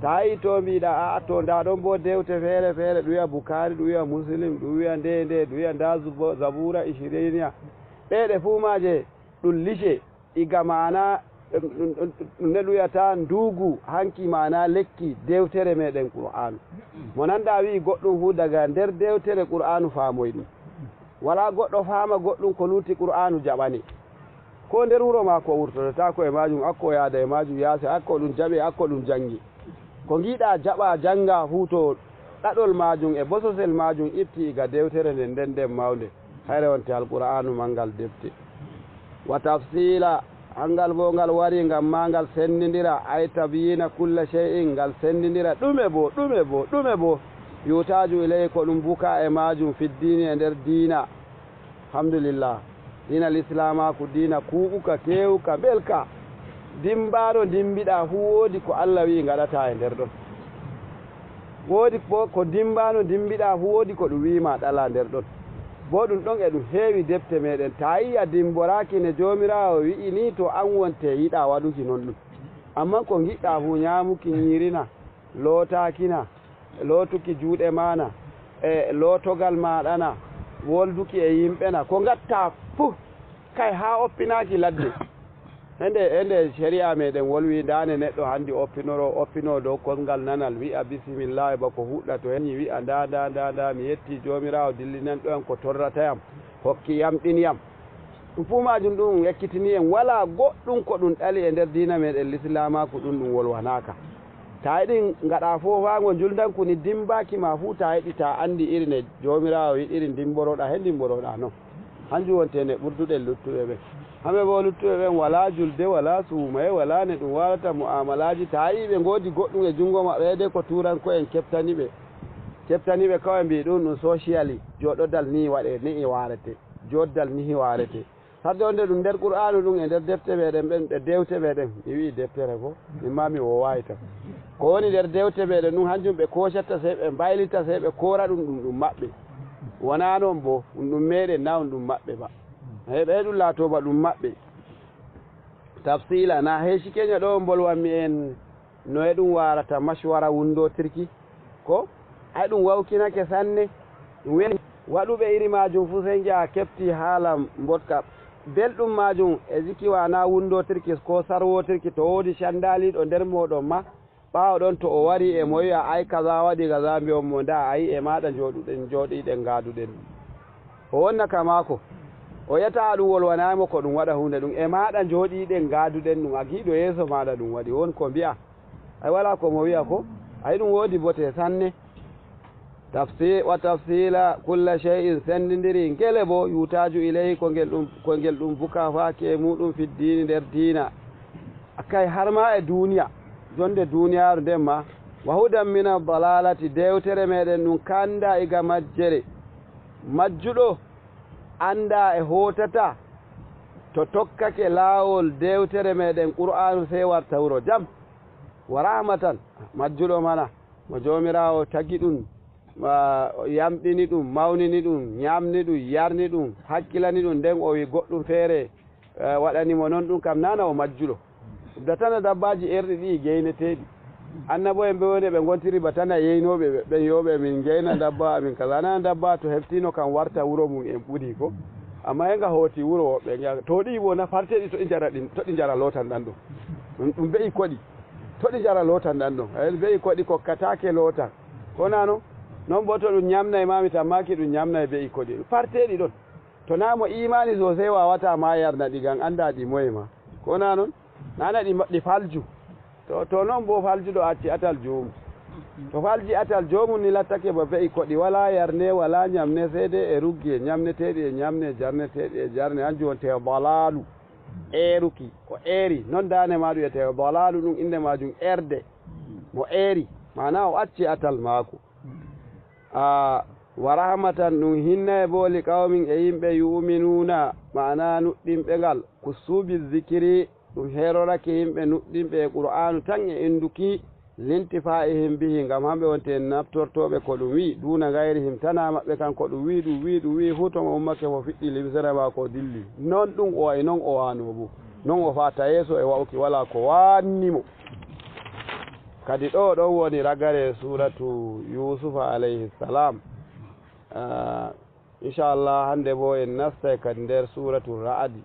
tayi to mbiɗa a to nda ɗon bo dewte feere feere ɗum wiya bukari ɗum wiya muslim ɗum wiya nde ɗum wiya nda zabura ishiriniya ɗeɗe fuu maje ɗum lice iga mana ne ɗum wiyata ndugu hanki mana lekki dewtere meɗen qur'anu mo nanda wi goɗɗum fuu daga nder dewtere qur'anu faamoy ɗum wala goɗɗo faama goɗɗum ko lutti qur'anu jaɓani ko nder wuro ma ko wurtotata ko e majum akko yaada e majum yaase akko ɗum jaɓe akko ɗum jangi ko giɗa jaɓa janga fuu to ɗaɗol majum e bososel majum itti iga dewtere nden mawde hayre wonte alqur'anu mangal defte wa tafsila hangal bo ngal wari ngam ma ngal sendidira ay tabyina kulla shay'in ngal sendidira ɗume bo yutaju ilay ko ɗum buka e majum fiddini e nder diina alhamdulillah diina l'islama ko diina kuɓuka kewuka belka dimbaɗo dimbiɗa fu woodi ko allah wi gaɗata e nder ɗon woodi ko dimbano dimbiɗa fu woodi ko ɗum wima ɗala nder ɗon bo ɗum ɗon e ɗum heewi defte meɗen ta yi a dimboraki ne jomirawo wi'i ni to an wonte yiɗa waɗuki non ɗum amma ko giɗɗa fu ñamuki ñirina lootakina lootuki juuɗe mana e lootogal maɗana wolduki e yimɓena ko gatta fuu kay ha oppinaki ladde ende sharia meɗen wolwi dane neɗɗo handi oppino dow kosgal nanal wi'a bisimillahi bako huɗɗa to heñi wi'a nda mi yetti jomirawo dillinan ɗo en ko torratayam hokki yam ɗin yam ɗum fuu majum ɗum yakkitini en wala goɗɗum ko ɗum ɗali e nder dina meɗen l'islamaku ɗum wolwanaka ta yiɗi gaɗa fofango juldanku ni dimbaki ma fuu ta yiɗi ta andi iri ne jomirawo yiɗiri dimboroɗa he dimboroɗa noon hanjum wonte ne ɓurduɗen luttuɓe ɓen hamɓe bo luttuɓe ɓen wala julde wala suumaye wala ne ɗum warata mu'amalaji ta yi ɓe godi goɗɗum e jungo maɓɓe de ko turanko en keftaniɓe kawai mbi ɗum socially joɗodal ni waɗe ni warete joddal ni warete hadde onde ɗum nder qur'anu ɗum e nder defte meɗen ɓen ɗe dewte meɗen mi wi deftere ko mimma mi wowayi tan ko woni nder dewte meɗen ɗum hanjum ɓe kocatta sey ɓe mbaylita sey ɓe kora ɗum maɓɓe wona noon bo ɗum meɗen na ɗum maɓɓe ba ɓe ɗum laatoba ɗum maɓɓe tafsila na heeci keña ɗo bolwanmi en no e ɗum warata mashwara wundotirki ko ay ɗum wawkinake sanne ɗum wen waɗuɓe iri majum fu sey jaa kefti haala mbotka belɗum majum e jikiwa na wundotirki ko sarwotirki to woodi candaliɗo nder moɗon ma ɓawo ɗon to o wari e mo wi'a ay kaza waɗi kaza mbi on mo nda ayi e maɗa jooɗiɗen gaduɗen o wonna ka maako o yetta ɗum wolwanaymo ko ɗum waɗa hunde ɗum e maɗa jooɗiɗen gaduɗen ɗum a giɗo yeeso maɗa ɗum waɗi won ko mbiya ay wala ko mo wiya ko ay ɗum woodi bote sanne wa tafsila kulla shay'in sendidiri ngele bo yutaju ilayhi ko ngel ɗum buka faaki e muɗum fiddini nder diina kay har ma e duniya jonde duniyaru nden ma wa hudan min dalalati dewtere meɗen ɗum kanda iga majjere majjuɗo anda e hotata to tokkake laawol dewtere meɗen qur'anu sey warta wuro jam wa rahmatan majjuɗo mana mo jomirawo tagi ɗum yamɗini ɗum mawnini ɗum ñamni ɗum yarni ɗum hakkilani ɗum nden o wi goɗɗum feere waɗanimo noon ɗum kam nana o majjuɗo datana dabbaji erɗi ɗi geyneteɗi annabo en ɓe woni ɓe gontiri ba tana yeynoɓe ɓen yoɓe min geyna dabba amin kaza nana dabba to heftino kam warta wuro mum en ɓuuri ko amma enga hooti wuro woɓɓe to ɗi bo nafarteɗi to ɗi jara ɗin to ɗi jara lotan ɗan ɗum ɗum be'i koɗi to ɗi jara lotan ɗan ɗon be'i koɗi kokkatake lotan konano non bo to ɗum ñamnay mami tammaki ɗum ñamnay be'i koɗi farteɗi ɗon to namo imani sosai wawata ma yarna ɗi gan anda ɗi moye ma kona noon nana ɗi falju to noon bo faljuɗo acci atal jomum to falji atal jomum ni lattake ba be'i koɗi wala yarne wala ñamne seede e ruggi e ñamneteɗi e ñamne jarneteɗi e jarne hanjum wonte dalalu eeruki ko eeri noon dane ma ɗum wiyete dalalu ɗum inde majum erde mo eeri mana o acci atal maako wa rahmatan ɗum hinna e booli qawmin e yimɓe yuminuna mana nuɗɗinɓe ngal ko suubi zikiri ɗum herorake yimɓe nuɗɗinɓe e qur'anu tan e induki lintifa'ihim bihi ngam hamɓe wonte naftortoɓe ko ɗum wi duna gayrihim tana maɓɓe kan ko ɗum wi fu to mo ummake mo fiɗɗi limsere ma ko dilli noon ɗum o e noon o wano bo noon o fata yeeso e wa'uki wala ko wannimo kadi ɗo ɗon woni ragare suratu yusufa alayhi salam inchallah hande bo en nastay kadi nder suratu ra'adi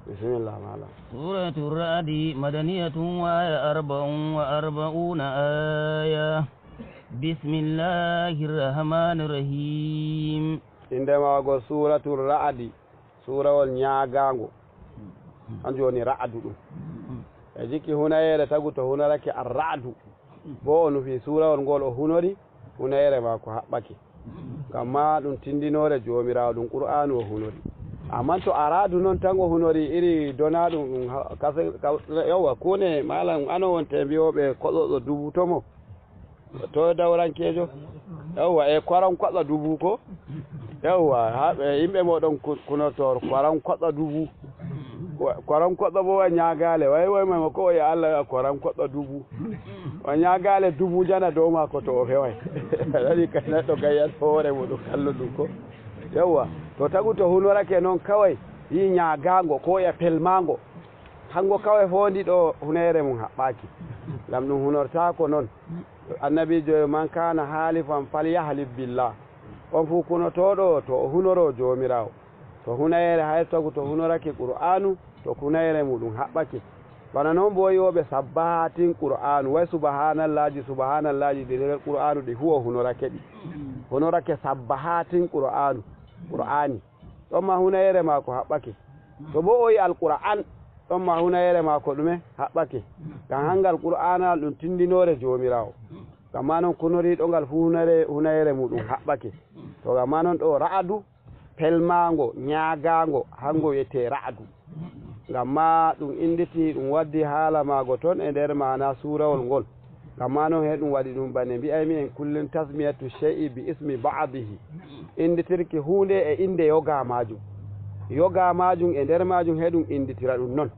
bismillah mala suratu ra'adi madaniyatun wa aya 44 aya bismillahir rahmanir rahim inde mago suratu ra'adi surawol ñaagango hanjum woni ra'adu ɗum e jikki hunayere tagu to hunarake ar-ra'du bo o nufi surawol ngol o hunori hunayere ma ko haɓɓake ngam ma ɗum tindinore jomirawo ɗum qur'anu o hunori amma to aradu noon tan o hunori iri dona ɗum yawwa kune malam ano wonte mbiyoɓe koɗoɗo dubu tomo to dawrankejo yawwa e kwaran kwaɗa dubu ko yawwa yimɓe moɗon kunotor kwaran kwaɗa dubu kwaran kwaɗa bo wa ñagale way mama ko ya Allah kwaran kwaɗa dubu wa ñagale dubu jana dow mako to o feway ɗaɗi ka neɗɗo gayyat hoore muɗum kallu ɗum ko yawwa to tagu to hunorake noon kawai yi ñagango ko ya pelmango hango kawai fondi ɗo hunere mum haɓɓaki ngam ɗum hunortako noon annabijo man kana halifan falyahlif billah on fu kunotoɗo to o hunoro jomirawo to hunayere hay tagu to hunorake qur'anu to hunayere muɗum haɓɓake bana noon bo yoɓe sabbahatin qur'anu way subhanallahi ɗi nder qur'anu ɗi huwa hunorake ɗi honorake sabbahatin qur'ani ɗon ma hunayere ma ko haɓɓake to bo o yi alqur'an ɗon ma hunayere ma ko ɗume haɓɓake ngam hangal qur'anal ɗum tindinore jomirawo ngam ma noon kunoriɗo ngal fu hunayere muɗum haɓɓake to ngam ma noon ɗo ra'adu pelmango ñagango hango wiyete ra'adu ngam ma ɗum inditi ɗum waddi haala mago toon e nder mana surawol ngol ngam ma noon he ɗum waɗi ɗum bane mbiyaymi en kullum tasmiyatu shay'i bi ismi ba'dihi inditirki hunde e inde yoga majum e nder majum he ɗum inditira ɗum non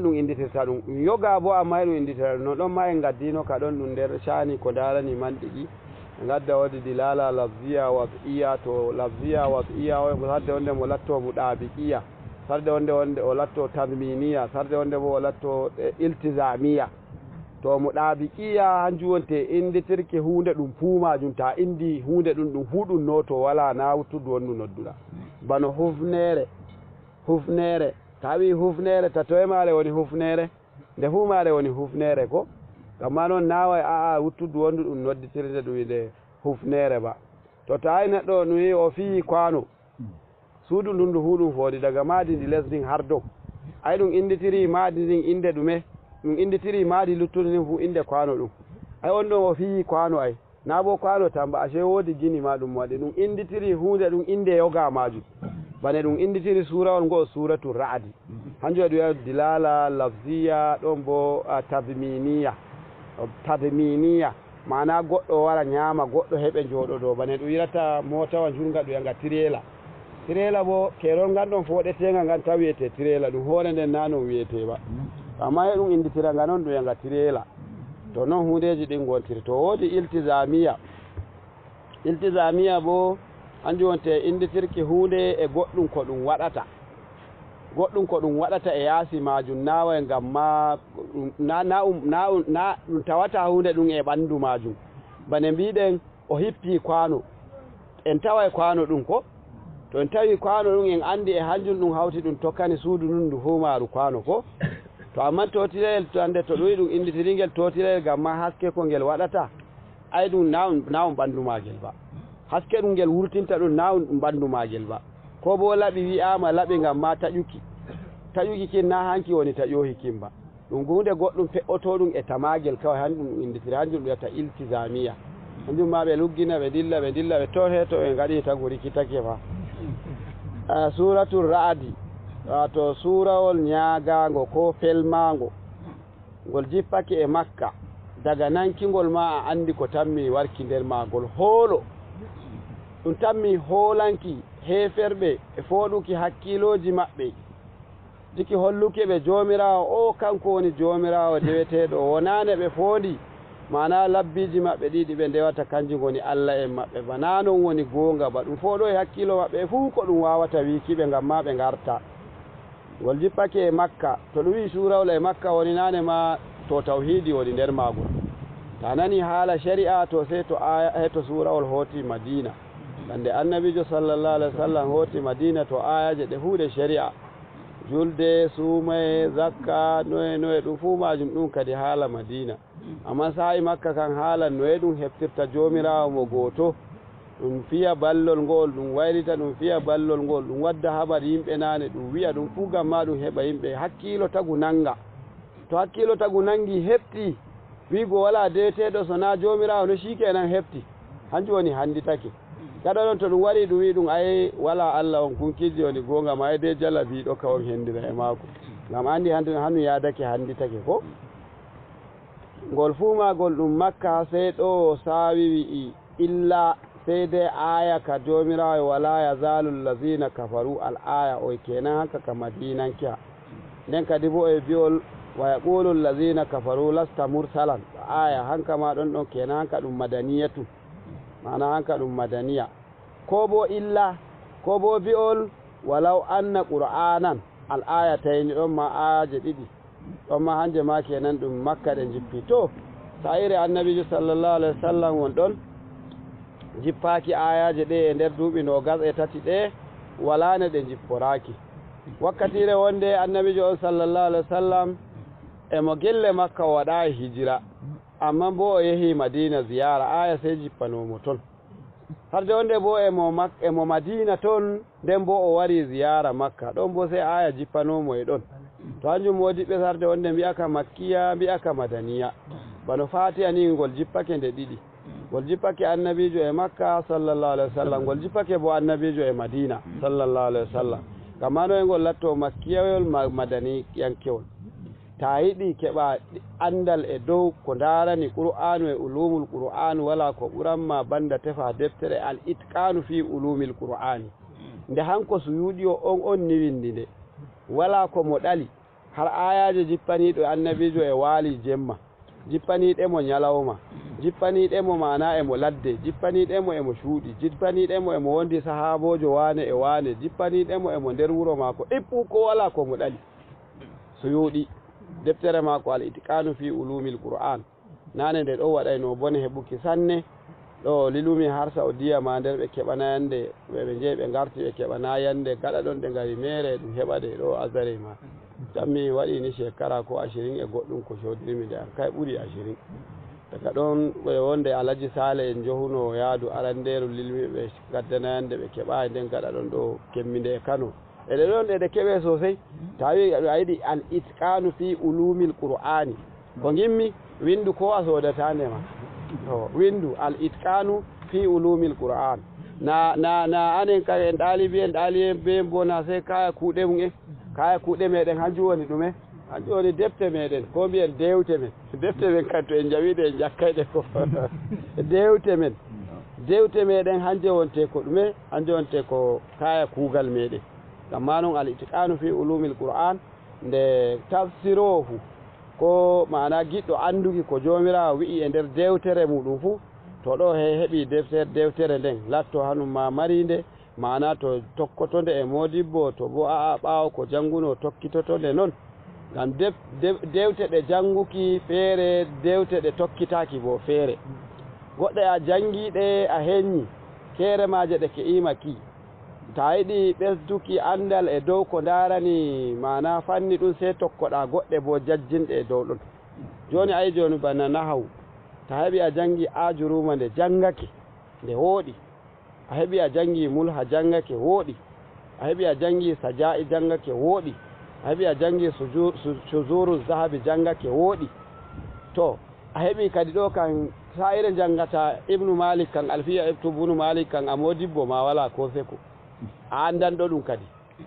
ɗum inditirta ɗum yoga bo amma he ɗum inditira ɗum non ɗon ma en gaddino ka ɗon ɗum nder shani ko darani manɗiqi gadda wodi dilala lafziya wad'iya to lafziya wad'iya o sarde wonde mo latto muɗabiqiya sarde wonde o latto tadminiya sarde wonde bo o latto iltizamiya to muɗabiqiya hanjum wonte inditirke hunde ɗum fuu majum ta indi hunde ɗum fuu ɗum noto wala na wuttudu wondu nodduɗa bano hufnere tawi hufnere tatoye mare woni hufnere nde fuu mare woni hufnere ko gamma noon naway wuttudu wondu ɗum nodditirde ɗum wide hufnere ba to tawi neɗɗo no wi o fii kwano suudu ndun ndu hu ɗum foodi daga maadi ndi lesdin har dow ay ɗum inditiri maadi ndin inde ɗume ɗum inditiri maadi luttude ndin fu inde kwano ɗum ay on ɗon o fii kwano ay na bo kwano tamba ashe woodi gini ma ɗum waɗi ɗum inditiri hunde ɗum inde yoga majum bane ɗum inditiri surawol ngo suratu ra'adi hanjum waɗi wiya dilala lafziya ɗon bo tadminiya mana goɗɗo wara ñaama goɗɗo heɓe jooɗo ɗo bane ɗum wirata motawa junga ɗum yanga tirela bo kerol ngan ɗon foɗetenga ngan taw wiyete tirela ɗum hoore nden na non wiyete ba amma he ɗum inditira nga noon ɗum yanga tirela to noon hundeji ɗin gontiri to woodi iltizamiya iltizamiya bo hanjum wonte inditirki hunde e goɗɗum ko ɗum waɗata goɗɗum ko ɗum waɗata e yaasi majum nawa ngam ma na ɗum tawata hunde ɗum e ɓandu majum bane mbiɗen o hippi kwano en tawa e kwano ɗum ko to en tawi kwano ɗum en andi e hanjum ɗum hawti ɗum tokkani suudu ɗum ndu fumaru kwano ko to amma totirayel to ande to ɗuyi ɗum inditiringel totirayel ngam ma haske ko ngel waɗata ay ɗum na um ɓandu magel ba haske ɗum ngel wurtinta ɗum na um ɓandu magel ba ko bo laɓi wi'ama laɓi ngam ma taƴuki kin na hanki woni taƴohi kin ba ɗum hunde goɗɗum fe'oto ɗum e tamagel kawai hanjum ɗum inditiri hanjum ɗum wiyata iltizamiya hanjum ma ɓe luggina ɓe dilla ɓe tohe to ɓe gaɗi tagu rikitake fa suratul ra'adi wato surawol ñagago ko felmago ngol jippake e makka daga nankingol ma a andi ko tammi warki nder magol hoolo ɗum tammi hoolanki heferɓe e foɗuki hakkiloji maɓɓe jiki holluki ɓe jomirawo o kanko woni jomirawo deweteɗo wonane ɓe fondi mana labbiji maɓɓe ɗiɗi ɓe ndewata kanjum woni Allah en maɓɓe bana non woni gonga ba ɗum foɗo e hakkilo maɓɓe fuu ko ɗum wawata wikiɓe ngam ma ɓe garta ngol jippake e makka to ɗum wi surawol e makka woni nane ma to tawhidi woni nder magol ta nani haala shari'a to sey to aya to surawol hooti madina hande annabijo sallallahu alaihi wasallam hooti madina to ayaje ɗe huuɗe shari'a julde suumaye zakka noye ɗum fuu majum ɗum kadi haala madina amma sa'i makka kan haala noye ɗum heftirta jomirawo mo goto ɗum fiya ballol ngol ɗum waylita ɗum fiya ballol ngol ɗum wadda habar yimɓe nane ɗum wiya ɗum fuu gam ma ɗum heɓa yimɓe hakkilo tagu nanga to hakkilo tagu nangi hefti wigo wala deteɗo so na jomirawo no shikenan hefti hanjum woni handitake kada ɗon to ɗum waɗi ɗum wi ɗum ay wala Allah on kunkiji woni gonga ma de jalabiɗo ka on hendira e mako ngam andi hannu yadake handitake ko ngol fumagol ɗum makka sey ɗo sawi wi'i illa sey de aya ka jomirawo wala yazalu allazina kafaru al aya o kenan hanka ka madinankiya nden kadi bo e biol wa yaqulu allazina kafaru lasta mursalan aya hanka ma ɗon kenan hanka ɗum madaniyatu mana hanka ɗum madaniya ko bo illa ko bo bi'ol walau anna qur'anan al ayatayn ɗon ma ayaje ɗiɗi ɗon ma hanje ma kenan ɗum makka ɗe jippi to sayire annabijo sallallahu alaihi wasallam won ɗon jippaki ayaje ɗe e nder duuɓi 23 ɗe walane ɗe jipporaki wakkatire wonde annabijo on sallallahu alaihi wasallam emo gelle makka waɗa hijira amma bo o yehi madina ziyara aya sey jippanomo ton harde wonde bo emo madina ton nden bo o wari ziyara makka ɗon bo sey aya jippanomo e ɗon to hanjum modiɓɓe sarde wonde mbiyaka makkiya mbiyaka madaniya bano fatiha ni ngol jippake nde ɗiɗi ngol jippake annabijo e makka sallallahu alaihi wasallam ngol jippake bo annabijo e madina sallallahu alaihi wasallam kamano e ngol latto makkiyawol madaniyankewol ta yiɗi keɓa andal e dow ko darani qur'anu e ulumul qur'anu wala ko ɓuranma banda tefa deftere al itqanu fi ulumil qur'ani nde hanko suyuɗi o on niwindi nde wala ko mo ɗali har ayaje jippaniɗo annabijo e waali jemma jippaniɗemo ñalawma jippaniɗemo mana emo ladde jippaniɗemo emo shuuɗi jippaniɗemo emo wondi sahabojo wane e wane jippaniɗemo emo nder wuro mako ɗippu ko wala ko mo ɗali suyuɗi deftere mako al itqanu fi ulumil qur'an nane nde ɗo waɗayno bone heɓuki sanne ɗo lilumi har saudiya ma nder ɓe keɓana yande ɓe jeeyi ɓe garti ɓe keɓana yande gaɗa ɗon ɗe ngari mere ɗum heɓade ɗo azare ma tammi waɗi ni shekara ko 20 e goɗɗum ko codirimi nde an kay ɓuuri 20 daga ɗon ɓe wonde alaji sale en johuno yaadu aranderu lilmi ɓe gaddana yande ɓe keɓa nden gaɗa ɗon ɗo kemminde e kano eɗe ɗon ɗeɗe keɓe sosai tawi a yiɗi al itqanu fi ulumil qur'ani ko gimmi windu ko a sodatande ma to windu al itqanu fi ulumil qur'an na anen ka en ɗalibi be bona sai kaya kuuɗe mum kaya kuuɗe meɗen hanjum woni ɗume hanjum woni defte meɗen ko mbiyen dewte men defte men kan to en jawiɗe en jakkayɗe ko dewte meɗen hanje wonte ko ɗume hanje wonte ko kaya kuugal meɗen kamma noon al itqanu fi ulumil qur'an nde tafsirohu ko mana giɗɗo anduki ko jomirawo wi'i e nder dewtere muɗum fu to ɗo heɓi deftere nden latto hanum ma marinde mana to tokkotonde e Modibbo to bo a ɓaawo ko janguno tokkitotonde non ngam dewte ɗe janguki feere dewte ɗe tokkitaki bo feere goɗɗe a jangiɗe a heññi kere maje ɗe ke'imaki ta yiɗi ɓesduki andal e dow ko darani mana fanni ɗum sey tokkoɗa goɗɗe bo jajjinɗe e dow ɗon joni ayi joni bana nahawu ta heɓi a jangi ajuruma nde jangake nde wooɗi a heɓi a jangi mulha jangake wooɗi a heɓi a jangi saja'i jangake wooɗi a heɓi a jangi suzuru zahabi jangake wooɗi to a heɓi kadi ɗo kan sa'ire jangata ibnu malik kan alfiya ibnu malik kan a Modibbo ma wala ko seko a andanɗo ɗum kadi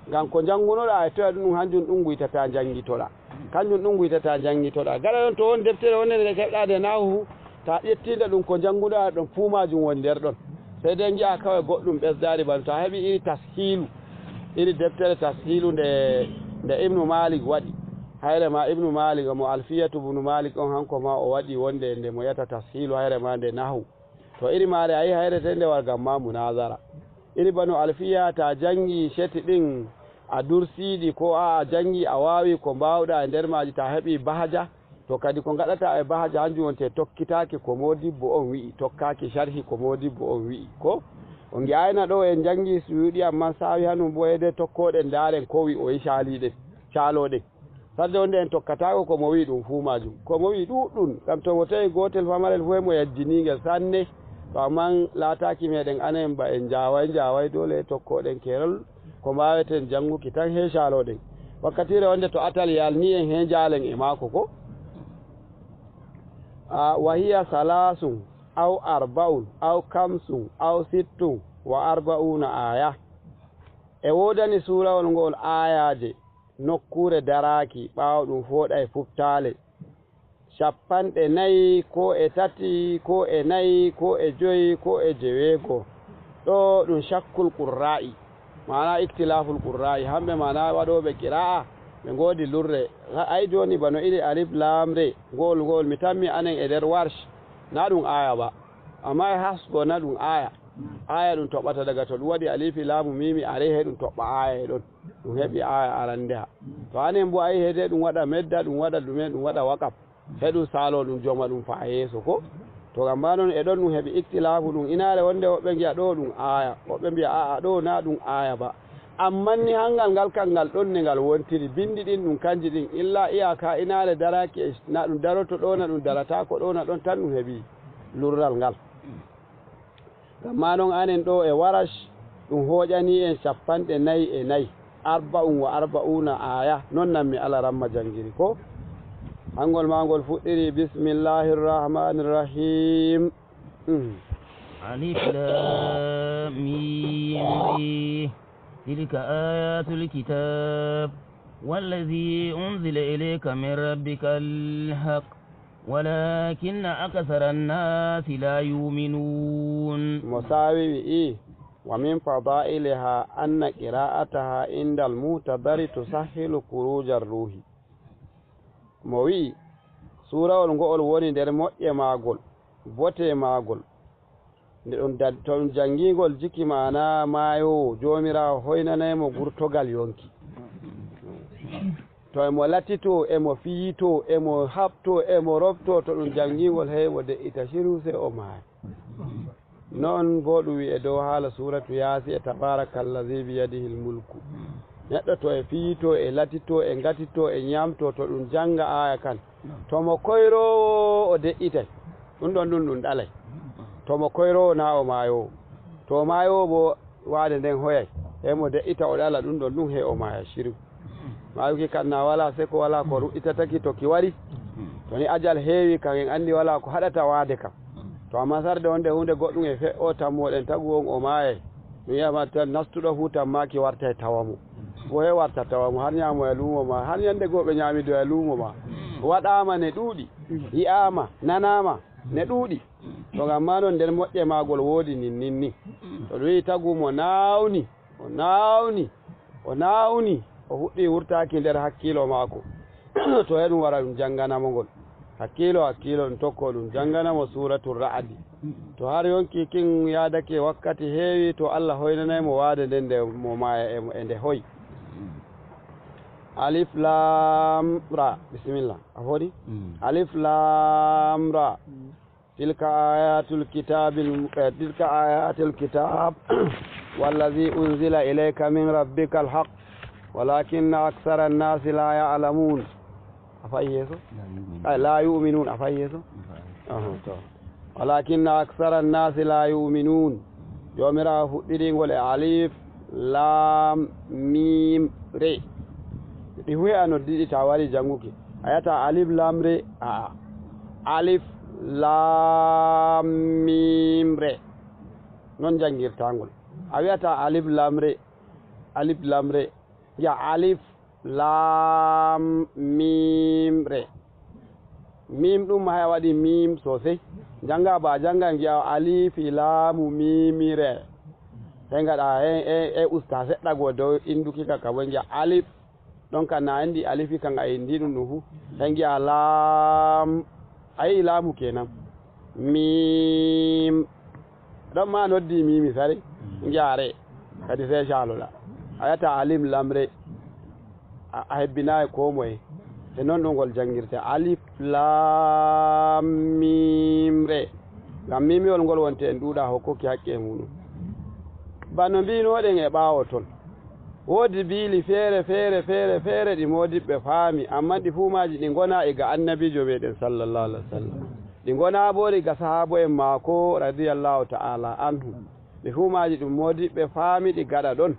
ngam ko jangunoɗa e toya ɗum hanjum ɗum guytata jangitoɗa kanjum ɗum guytata jangitoɗa gaɗa ɗon to won deftere wonde nde keɓɗade nahu ta ƴettinde ɗum ko janguɗa ɗon fuu majum woni nder ɗon sey de jiya kawai goɗɗum ɓesdari ban to a heɓi iri tashilu iri deftere tashilu nde ibnu malik waɗi hayre ma ibnu malik mo alfiyatu ibnu malik on hanko ma o waɗi wonde nde mo yata tashilu hayre ma nde nahu to iri mare ayi hayre te nde wargam ma munazara iri bano alfiya ta jangi sheti ɗin a dursiɗi ko a jangi a wawi ko mbawɗa e nder maji ta heɓi bahaja to kadi ko gaɗata e bahaja hanjum wonte tokkitaki ko Modibbo on wi'i tokkaki sharhi ko Modibbo on wi'i ko o gi'ayna ɗo en jangi suyuɗi amman sawi hanum bo ede tokkoɗen daren ko wi o yi caloɗen sadde wonde en tokkatako komo wi ɗum fuu majum komo wi ɗuɗɗum kam to mo tawi gotel famarel fo mo yajjinigel sanne to amman laataki meɗen anen ba en jaway dole tokkoɗen kerol ko mbaweten janguki tan he caloɗen wakkatire wonde to atal yalni en he jalen e mako ko wahiya salasun aw arba'un aw kamsun aw sittun wa arba'una aya e wodani surawol ngol ayaje nokkure daraki ɓawo ɗum foɗa e fuftale cappanɗe nayi ko e tati ko e nayi ko e joyi ko e jeweego ɗo ɗum shakkul qurra'i mana iktilaful qurra'i hamɓe mana waɗoɓe qira'a ɓe ngodi lurre ay joni bano iri alif lamre ngol mi tammi anen e nder warsh na ɗum aya ba amma e hasgo na ɗum aya ɗum toɓɓata daga to ɗum waɗi alifi lamu mimi are he ɗum toɓɓa aya e ɗon ɗum heɓi aya arandeha to anen bo ayi hede ɗum waɗa medda ɗum waɗa ɗumen ɗum waɗa waqaf he ɗum salo ɗum joma ɗum fa yeeso ko to gam ma noon e ɗon ɗum heɓi iktilafu ɗum inare wonde woɓɓe giya ɗo ɗum aya woɓɓe mbiya aa ɗo na ɗum aya ba amman ni hangal ngal kangal ɗon ne ngal wontiri bindi ɗin ɗum kanji ɗin illa iyaka inare daraki na ɗum daroto ɗo na ɗum darata ko ɗo na ɗon tan ɗum heɓi lurral ngal gam ma noon anen ɗo e warash ɗum hoƴani en cappanɗe nayi e nayi arba'un wa arba'una aya non nan mi ala ramma jangiri ko hangol mangol fuɗɗiri bismillahir rahmanir rahim alif lam mim تلك آيات الكتاب والذي أنزل إليك من ربك الحق ولكن أكثر الناس لا يؤمنون مساوي ومن فضائلها أن قراءتها عند المعتبر تسهل خروج الروح موي سورة ونقول وني در موئي ماغول بوتي ماغول ton jangigol jiki mana mayo jomirawo hoynanaymo gurtogal yonki to emo latito emo fiyito emo habto emo robto to ɗum jangigol heymo de'ita shiruse o maayi non bo ɗum wi'e dow haala suratu yaasi e tabarakallahi biyadihi lmulku neɗɗo to e fiyito e latito e gatito e ñamto to ɗum janga aya kan tomo koyrowo o de'itay ɗum ɗum ɗalay tomo koyrowo na o maayo to maayo bo waade nden hoyay emo de'ita o ɗala ɗum ɗum he o maaya shiru maayuki kan na wala seko wala ko ruɗitataki to ki wari to ni ajal heewi kan en andi wala ko haɗata waade kam to amma sarde wonde hunde goɗɗum e fe'o tammoɗen tagu on o maayay ɗum yiyama tan nastuɗo fu tammaki warta e tawamo bo he warta tawamo har ñaamo e luumo ma har ñande goɓe ñaamido e luumo ma waɗama ne ɗuuɗi yi'ama nanama ne ɗuuɗi to gam ma noon nder moƴƴe magol woodi ni to ɗum wi tagu mo nawni o huɗɗi wurtaki nder hakkilo maako to heɗum wara ɗum janganamo ngol hakkilo tokko ɗum janganamo suratul ra'di to har yonki kin yadake wakkati heewi to Allah hoynanaymo waade nden nde mo maya e nde hoy alif lam ra bismillah a hoɗi alif lam ra tilka ayatul kitab wallazi unzila ilayka min rabbika alhaq walakinna akthara an-nasi la ya'lamun afayyeso la yu'minun afayyeso walakinna akthara an-nasi la yu'minun jomira fuɗɗiɗingol e alif lam mim re ɗi huwe a noddiɗi ta wari janguki ayata alif lam re a alif lam mim re non jangirtangol a wiyata alif lam re ya alif lam mim re mim ɗum haya waɗi mim sosai janga ba janga giya alif lamu mimi re sai gaɗa e usta seɗɗa go dow induki kaka bo giya alif donc na andi alifi kan ay ndi ɗum fu sai giya lam ay lamu kenan mim ɗon ma noddi mimi sare giya re kadi sai shalola ayata alim lamre a hebbinayi ko moye e noon ɗum ngol jangirte alif lam mim re ngam mimiwol ngol wonte en ɗuuɗa hokkoki haqqe e muɗum bano mbinoɗen e ɓaawo toon woodi biili feere ɗi modiɓɓe faami amma ɗi fuumaji ɗi gona e ga annabijo meɗen sallallahu alaihi wa sallam ɗi gona boori ga sahabo en maako radiyallahu ta'ala anhu ɗi fuumaji ɗum modiɓɓe faami ɗi gaɗa ɗon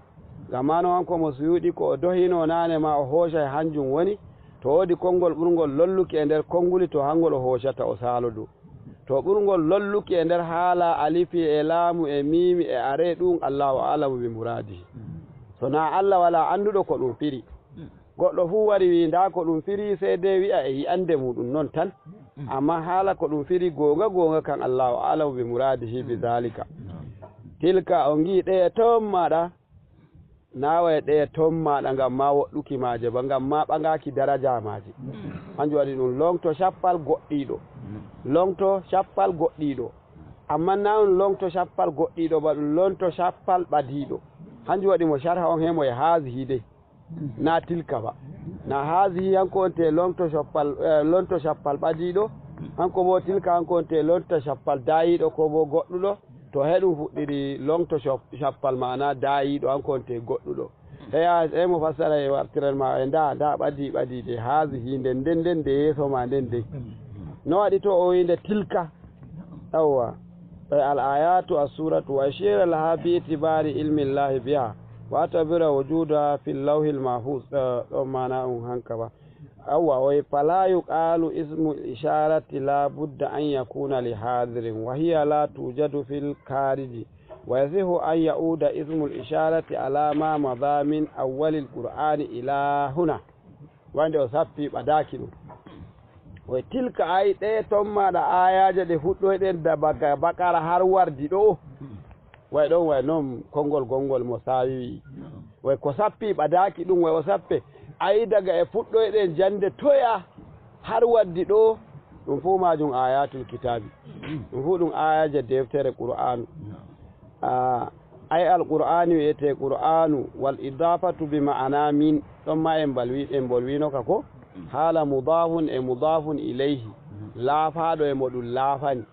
gamano hanko mo suyuɗi ko o dohino nane ma o hoosha e hanjum woni to woodi konngol ɓurgol lolluki e nder konnguli to hangol o hoosata o saalo dow to ɓurgol lolluki e nder haala alifi e laamu e mimi e are ɗum allahu alamu bi muradihi so na Allah wala anduɗo ko ɗum firi goɗɗo fuu wari wi nda ko ɗum firi sey de wi'a e yi'ande muɗum noon tan amma haala ko ɗum firi gonga kan allahu alamu bi muradihi bi dhalika tilka on gi ɗe ton maɗa nawa ɗe ton maɗa ngam ma woɗɗuki maje ba ngam ma ɓagaki daraja maje hanjum waɗi ɗum longto shappal goɗɗiɗo amma na on longto shappal goɗɗiɗo ba ɗum lonto shappal ɓadiɗo hanjum waɗi mo sharha on hemo e haasihi de na tilka ba na haasihi hanko on te lonto shappal ɓadiɗo hanko bo tilka hanko on te lonto shappal dayiɗo ko bo goɗɗuɗo to heɗum fuɗɗiri longto shappal mana dayiɗo hanko on te goɗɗuɗo emo fassara e wartiran ma e nda ɓadi de haasihi nden de yeeso ma nden de no waɗi to o winde tilka yawwa الآيات السورة وأشير لها باعتبار علم الله بها واعتبر وجودها في اللوح المحفوظ معناه هنكبا أو فلا يقال اسم الإشارة لا بد أن يكون لحاضر وهي لا توجد في الخارج ويصح أن يعود اسم الإشارة على ما مضى من أول القرآن إلى هنا وعنده صفي بداكن way tilka ay ɗe tommaɗa ayaje ɗe fuɗɗoyɗen da bakara har wardi ɗo way ɗon way noon konngol gongol mo sawi way ko sappi ɓadaki ɗum way o sappe ayi daga e fuɗɗoyɗen jande toya har wardi ɗo ɗum fu majum ayatul kitabi ɗum fu ɗum ayaje deftere qur'anu ay alqur'ani wiyete qur'anu wal idafatu bi ma'ana min ɗon ma en bolwino ka ko haala mudafun e mudafun ilayhi laafaɗo e mo ɗum laafani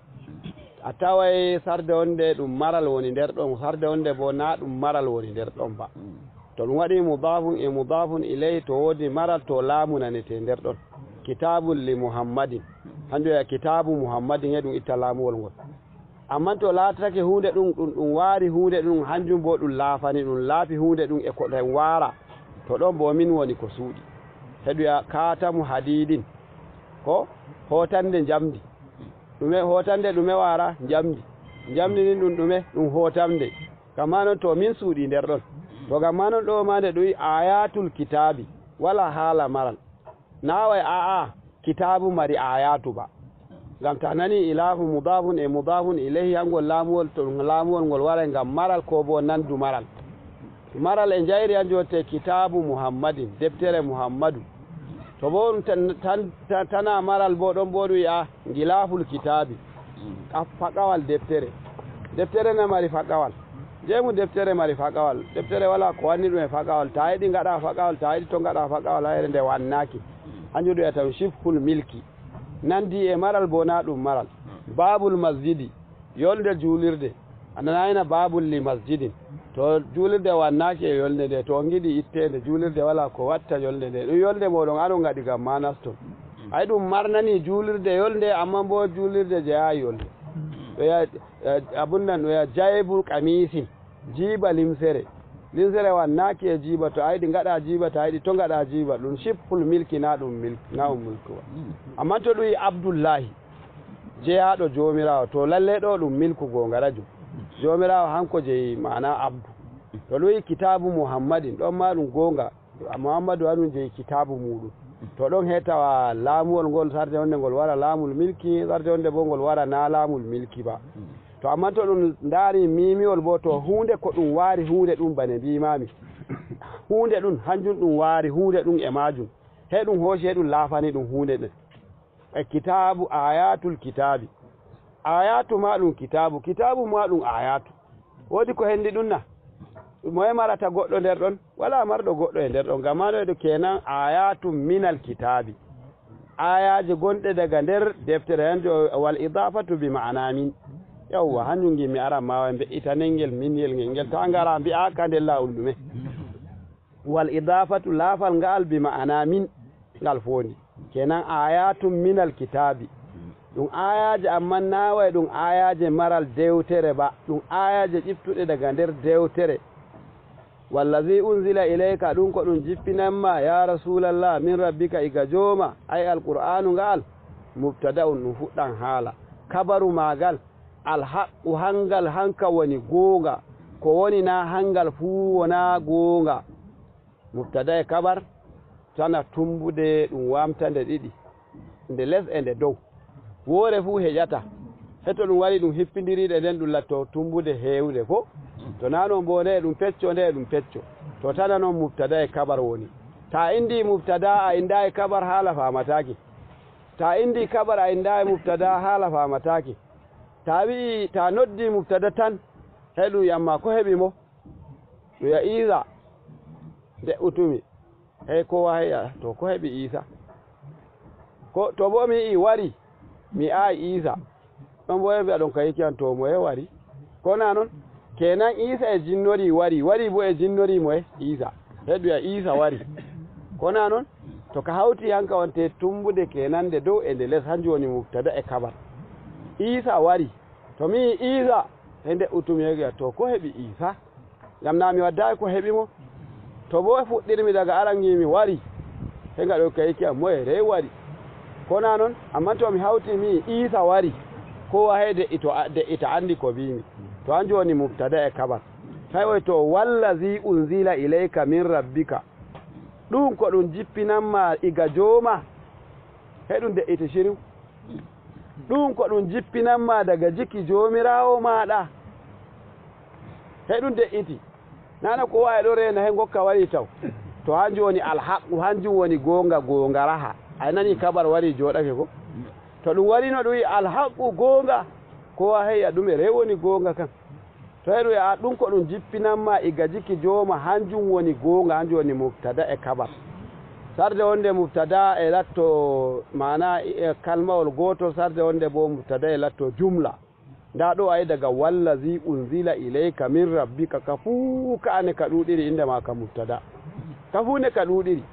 a taway sarde wonde ɗum maral woni nder ɗon sarde wonde bo na ɗum maral woni nder ɗon ba to ɗum waɗi mudafun e mudafun ilayhi to woodi maral to laamunanete nder ɗon kitabun li muhammadin hanjum ya kitabu muhammadin he ɗum itta laamuwol ngol amma to laatake hunde ɗum waari hunde ɗum hanjum bo ɗum laafani ɗum laafi hunde ɗum e ko ɗen waara to ɗon bo min woni ko suuɗi heɗoya katamu hadidin ko hotande jamdi ɗume hotande ɗume wara jamdi ni ɗum ɗume ɗum hotande gamma noon to min suuɗi nder ɗon to gamma noon ɗo ma nde ɗum ayatul kitabi wala haala maral naway aa kitabu mari ayatu ba ngam ta nani ilahu mudafun e mudafun ilayhi hangol laamuwol to ɗum laamuwol ngol wara ngam maral ko bo nandu maral e jayri han jotte kitabu muhammadin deftere muhammadu to bo tana maral bo ɗon bo ɗum wi'a gilaful kitabi faƙawal deftere na mari faƙawal jemu deftere mari faƙawal deftere wala ko wanni ɗum e faƙawal ta yiɗi gaɗa faƙawal ta yiɗi to gaɗa faƙawal hayre nde wannaki hanjum ɗum wiyata shifhul milki nandi e maral bo na ɗum maral babul masjidi yolde juulirde ananayina babul li masjidin to juulirde wannaki e yolde nde to giɗi ittede juulirde wala ko watta yolde nde ɗum yolde moɗon aɗon gaɗi gam manaston ay ɗum marnani juulirde yolde amma bo juulirde jeeya yolde ɗoya abunnan ɗoya jaybu kamisin jiiba limsere wannaki e jiiba to ayiɗi gaɗa jiiba to ayiɗi to gaɗa jiiba ɗum shifhul milki na ɗum mulkuwa amma to ɗum abdoullahi jeeyaɗo jomirawo to lalle ɗo ɗum milku gonga radio jomirawo hanko jeyi mana abdu to ɗum kitabu muhammadin ɗon ma ɗum gonga muhammadu haɗum jeyi kitabu muɗum to ɗon hetawa laamuwol ngol sarde wonde ngol wara laamul milki sarde wonde bo ngol wara na laamul milki ba to amma to ɗum ndaari mimiwol bo to hunde ko ɗum waari hunde ɗum bane mbimami hunde ɗum hanjum ɗum waari hunde ɗum e majum he ɗum hooci he ɗum laafani ɗum hunde ɗen e kitabu ayatul kitabi ayatu ma ɗum kitabu ma ɗum ayatu woodi ko hendi ɗum na moye marata goɗɗo nder ɗon wala marɗo goɗɗo e nder ɗon gamano ɗo kenan ayatu minal kitabi ayaji gonɗe daga nder deftere hande wal idafatu bi ma'ana min yawwa hanjum gimmi aran mawa mbe'itanel ngel minyel ngel to ngara mbi'a ka nder lawol ɗume wal idafatu laafal ngal bi ma'ana min ngal fondi kenan ayatum minal kitabi ɗum ayaje amma naway ɗum ayaje maral dewtere ba ɗum ayaje ƴiftuɗe daga nder dewtere wallazi unzila ilayka ɗum ko ɗum jippinanma ya rasulallah min rabbika iga jooma ay alqur'anu ngal mubtada'un ɗum fuɗɗan haala kabaru magal alhaqqu hangal hanka woni goonga ko woni na hangal fuu wona goonga mubtada e kabar tana tumbude ɗum wamtande ɗiɗi nde les e nde dow woore fuu heƴata heto ɗum wari ɗum hippidiriɗe nden ɗum latto tumbude heewde fo to nanon bo nde ɗum pecco to tana noon mubtada e kabar woni ta indi mubtada a inda e kabar haala famataki ta indi kabar a inda e mubtada haala famataki ta wi ta noddi mubtada tan heɗum yamma ko heɓi mo ɗum ya isa nde utumi hey kowa heya to ko heɓi isa ko to bo mi i wari mi ai isa ɗon bo heɓi aɗon kayikian to moye wari ko na noon kenan isa e jinnori wari bo e jinnori moye isa heɗu ya isa wari ko na noon to ka hawti hanka wonte tumbude kenan nde dow e nde les hanjum woni mubtada e kabar isa wari to mi isa e nde utumi hegiya to ko heɓi isa ngam na mi waddayi ko heɓi mo to bo fuɗɗirmi daga arangimi wari he ngaɗo kayiki am moye re wari ko na noon amma to mi hawti mi isa wari kowa he de ita andi ko bimi to hanjum woni mubtada e kabar tay way to wallazi unzila ilayka min rabbika ɗum ko ɗum jippinanma iga jooma heɗum de ita shirim ɗum ko ɗum jippinanma daga jiki joomirawo maɗa heɗum de iti nana ko wawi ɗo rena he gokka wari taw to hanjum woni alhaqu hanjum woni gonga raha ay nani kabar wari joɗake ko to ɗum warino ɗum wi alhaqu gonga kowa heya ɗume re woni gonga kan to heɗum a ɗum ko ɗum jippinanma iga jiki jooma hanjum woni gonga hanjum woni mubtada e kabar sarde wonde mubtada e latto mana kalmawol gotol sarde wonde bo mubtada e latto jumla nda ɗo ay daga wallazi unzila ilayka min rabbika ka fuu ka ane ka ɗuɗiri inde ma ka mubtada ka fuu ne ka ɗuɗiri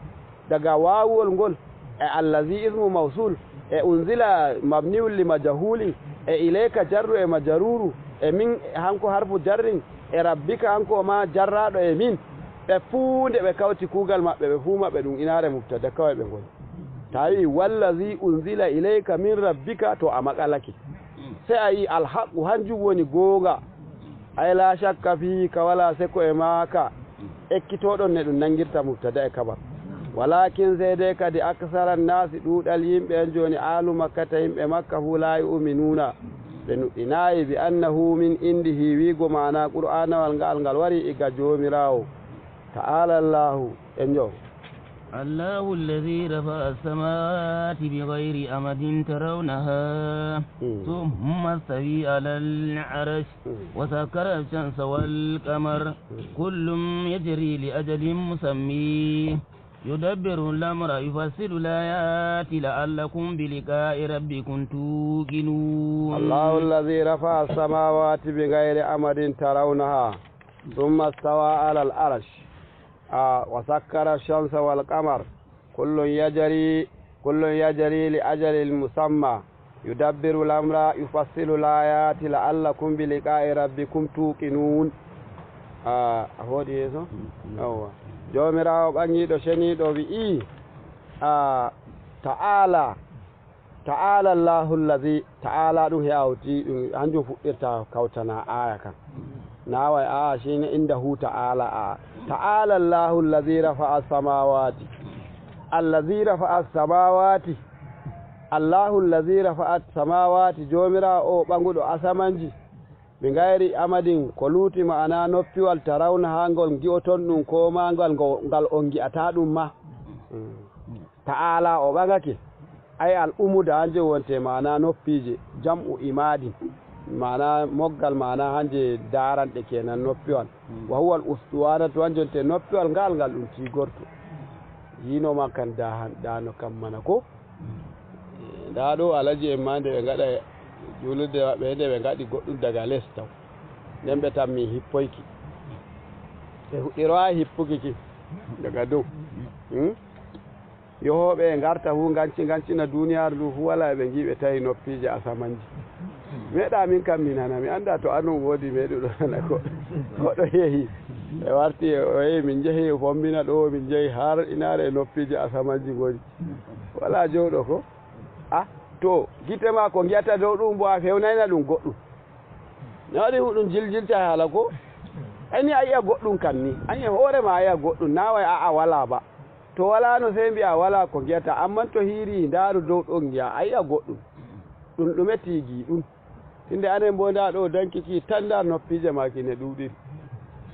daga wawol ngol e allazi ismu mawsul e unzila mabniun li majahuli e ilayka jarru e majaruru e min hanko harfu jarrin e rabbika hanko ma jarraɗo e min ɓe fuu nde ɓe kawti kuugal maɓɓe ɓe fuu maɓɓe ɗum inare mubtada kawai ɓe ngoni tawi wallazi unzila ilayka min rabbika to a maƙalake sai a yi alhaqu hanjum woni gonga ay la shakka fi ka wala seko e maka ekkitoɗon ne ɗum nangirta mubtada e kabar walakin sai dai kadi aksaran nasi ɗuɗal yimɓe en joni alu makkata yimɓe makka fu la yu'minuna ɓe nuɗɗinayi bi annahu min indihi wigo mana qur'anawal ngal wari iga jomirawo ta'ala llahu en jo الله الذي رفع السماوات بغير أمد ترونها ثم استوى على العرش وسخر الشمس والقمر كل يجري لأجل مسمى يدبر الأمر يفصل الآيات لعلكم بلقاء ربكم توقنون. الله الذي رفع السماوات بغير أمد ترونها ثم استوى على العرش وسكر الشمس والقمر كل يجري لأجل المسمى يدبر الأمر يفصل الآيات لعلكم بلقاء ربكم توقنون. هودي يسو أوه jomirawo ɓangiɗo ceniɗo wi'i ta'ala allahu allazi ta'ala ɗum hewti ɗum hanjum fuɗɗirta kawtana aya kan nawai a shine indahu ta'ala ta'ala allahu allazi rafa'a samawati allahu allazi rafa'a samawati jomirawo o ɓanguɗo asamanji ɓe gayri amadin ko luuti ma'ana noppiwal tarawna ha ngol gi'oton ɗum ko ma ngal on gi'ata ɗum ma ta'ala o ɓagake ay al umuda hanje wonte ma'ana noppije jam'u imadin ma'ana moggal ma'ana hanje daranɗe kenan noppiwal wa huwa al ustuwanatu hanjonte noppiwal ngal ɗum tigorto yinoma kan dano kam mana ko nda ɗo alaji en ma nde ɓe gaɗa julurde maɓɓe nde ɓe gaɗi goɗɗum daga les taw nden ɓe tammi hippoyki ɓe huɗɗiro ha hippukiki daga dow yohoɓe e garta hu gancina duniyaru ndu fu wala ɓe giɓe tawi noppije asamanji meɗa min kam mi nana mi anda to anum woodi meɗuɗo nana goɗɗo yeehi e warti o yehi min jeehi fombina ɗo min jeehi har inare noppije asamanji goni wala jowɗo ko to gite ma ko giyata dow ɗum bo a fewnayna ɗum goɗɗum ne waɗi huɗum jiljilta haala ko ani a yiya goɗɗum kan ni ani hoorema a yiya goɗɗum naway a wala ba to wala no sey mbiya wala ko giyata amman to hiiri ndaaru dow ɗon giya a yiya goɗɗum ɗum ɗume tigi ɗum tinde anen bo nda ɗo dankiki tan ndar noppije maki ne ɗuɗiri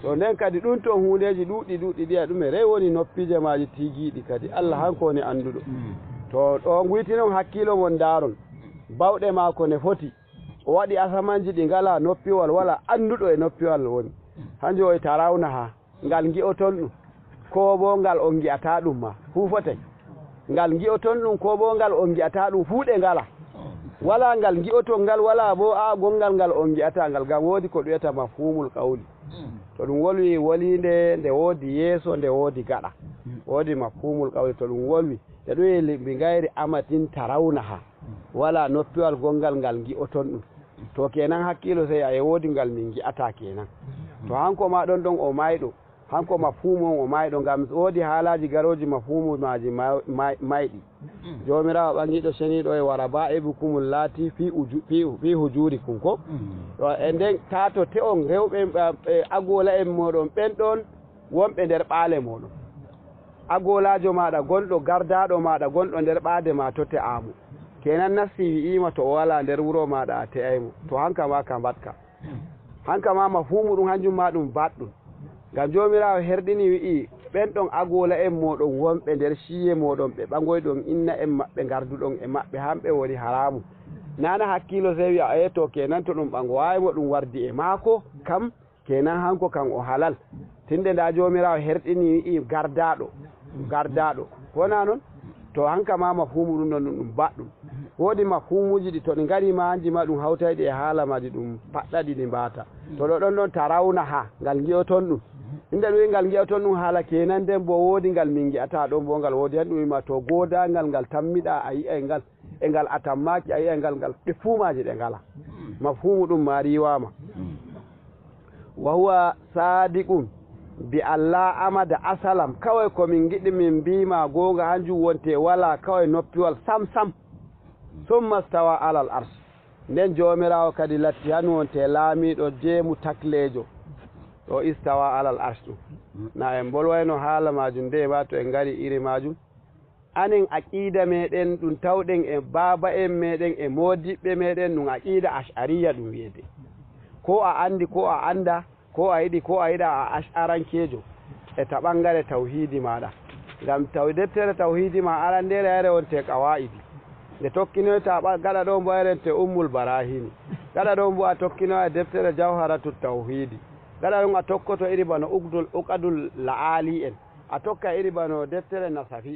to nden kadi ɗum ton hundeji ɗuɗɗi ɗiya ɗume rey woni noppije maji tigiɗi kadi Allah hankone anduɗo to ɗo guyti noon hakkilo mon daron bawɗe mako ne foti o waɗi asamanji ɗi ngala noppiwal wala anduɗo e noppiwal woni hanjo o tarawna ha ngal gi'oton ɗum ko bo ngal on gi'ata ɗum ma fu fotay ngal gi'oton ɗum ko bo ngal on gi'ata ɗum fuuɗe ngala wala ngal gi'oton ngal wala bo a gongal ngal on gi'ata ngal gam woodi ko ɗuyata mafhumul qawli to ɗum wolwi wolinde nde woodi yeeso nde woodi gaɗa woodi mafhumul qawli to ɗum wolwi e ɗum mbi gayri amatin tarawnaha wala noppiwal gongal ngal gi'oton ɗum to kenan hakkilo sey a woodi ngal min gi'ata kenan to hanko ma ɗon o mayɗo hanko mafhumu o mayɗo ngam woodi haalaji garoji mafhumu maji mayɗi jomirawo ɓangiɗo ceniɗo e wara ba'ibukum lati fi hujurikum ko e nden tato te on rewɓe agola en moɗon ɓen ɗon wonɓe nder ɓaale moɗon agolajo maɗa gonɗo gardaɗo maɗa gonɗo nder ɓaade ma to te'amo kenan nasti wi'ima to o wala nder wuro maɗa a te'aymo to hanka ma ka mbatka hanka ma mafhumu ɗum hanjum ma ɗum baɗɗum ngam jomirawo herɗini wi'i ɓen ɗon agola en moɗon wonɓe nder ciye moɗon ɓe ɓagoyɗon inna en maɓɓe garduɗon e maɓɓe hamɓe woni haramu nana hakkilo sey wi'a to kenan to ɗum ɓagowaymo ɗum wardi e maako kam kenan hanko kan o halal tinde nda jomirawo herɗini wi'i gardaɗo wona noon to hanka ma mafhumu ɗum ɗon ɗum baɗɗum woodi mafhumuji ɗi to ɗi ngari ma hanji ma ɗum hawtayɗi e haala maji ɗum paɗɗaɗi ɗi mbata to ɗo ɗon tarawna ha ngal gi'oton ɗum inde ɗum ngal gi'oton ɗum haala kenan nden bo woodi ngal min gi'ata ɗon bo ngal woodi han ɗum wima to godangal ngal tammiɗa a yi'ay ngal e ngal a tammaki a yi'ay ngal ɗe fuumaji ɗe ngala mafhumu ɗum ma riwama wa huwa sadiqum bi Allah amada asalam kawai ko min giɗi min mbima gonga hanjum wonte wala kawai noppiwal sam summa stawa alal ars nden jomirawo kadi latti han wonte laamiɗo jeemu taklejo ɗo istawa alal ars ɗum na en bolwayno haala majum nde ma to en ngari iri majum anen aqida meɗen ɗum tawɗen e baba en meɗen e modiɓɓe meɗen ɗum aqida ash'ariya ɗum wiyete ko a andi ko a anda ko a yiɗi ko a yiɗa a ash'arankejo e ta ɓangare tawhidi maɗa ngam tawi deftere tawhidi ma arandere yare wonte qawaidi nde tokkinoyta gaɗa ɗo mbo yarente ummul barahini gaɗa ɗo mbo a tokkinoya deftere jawharatu tawhidi gaɗa ɗum a tokkoto iri bano uqadul la'ali en a tokka iri bano deftere nasafi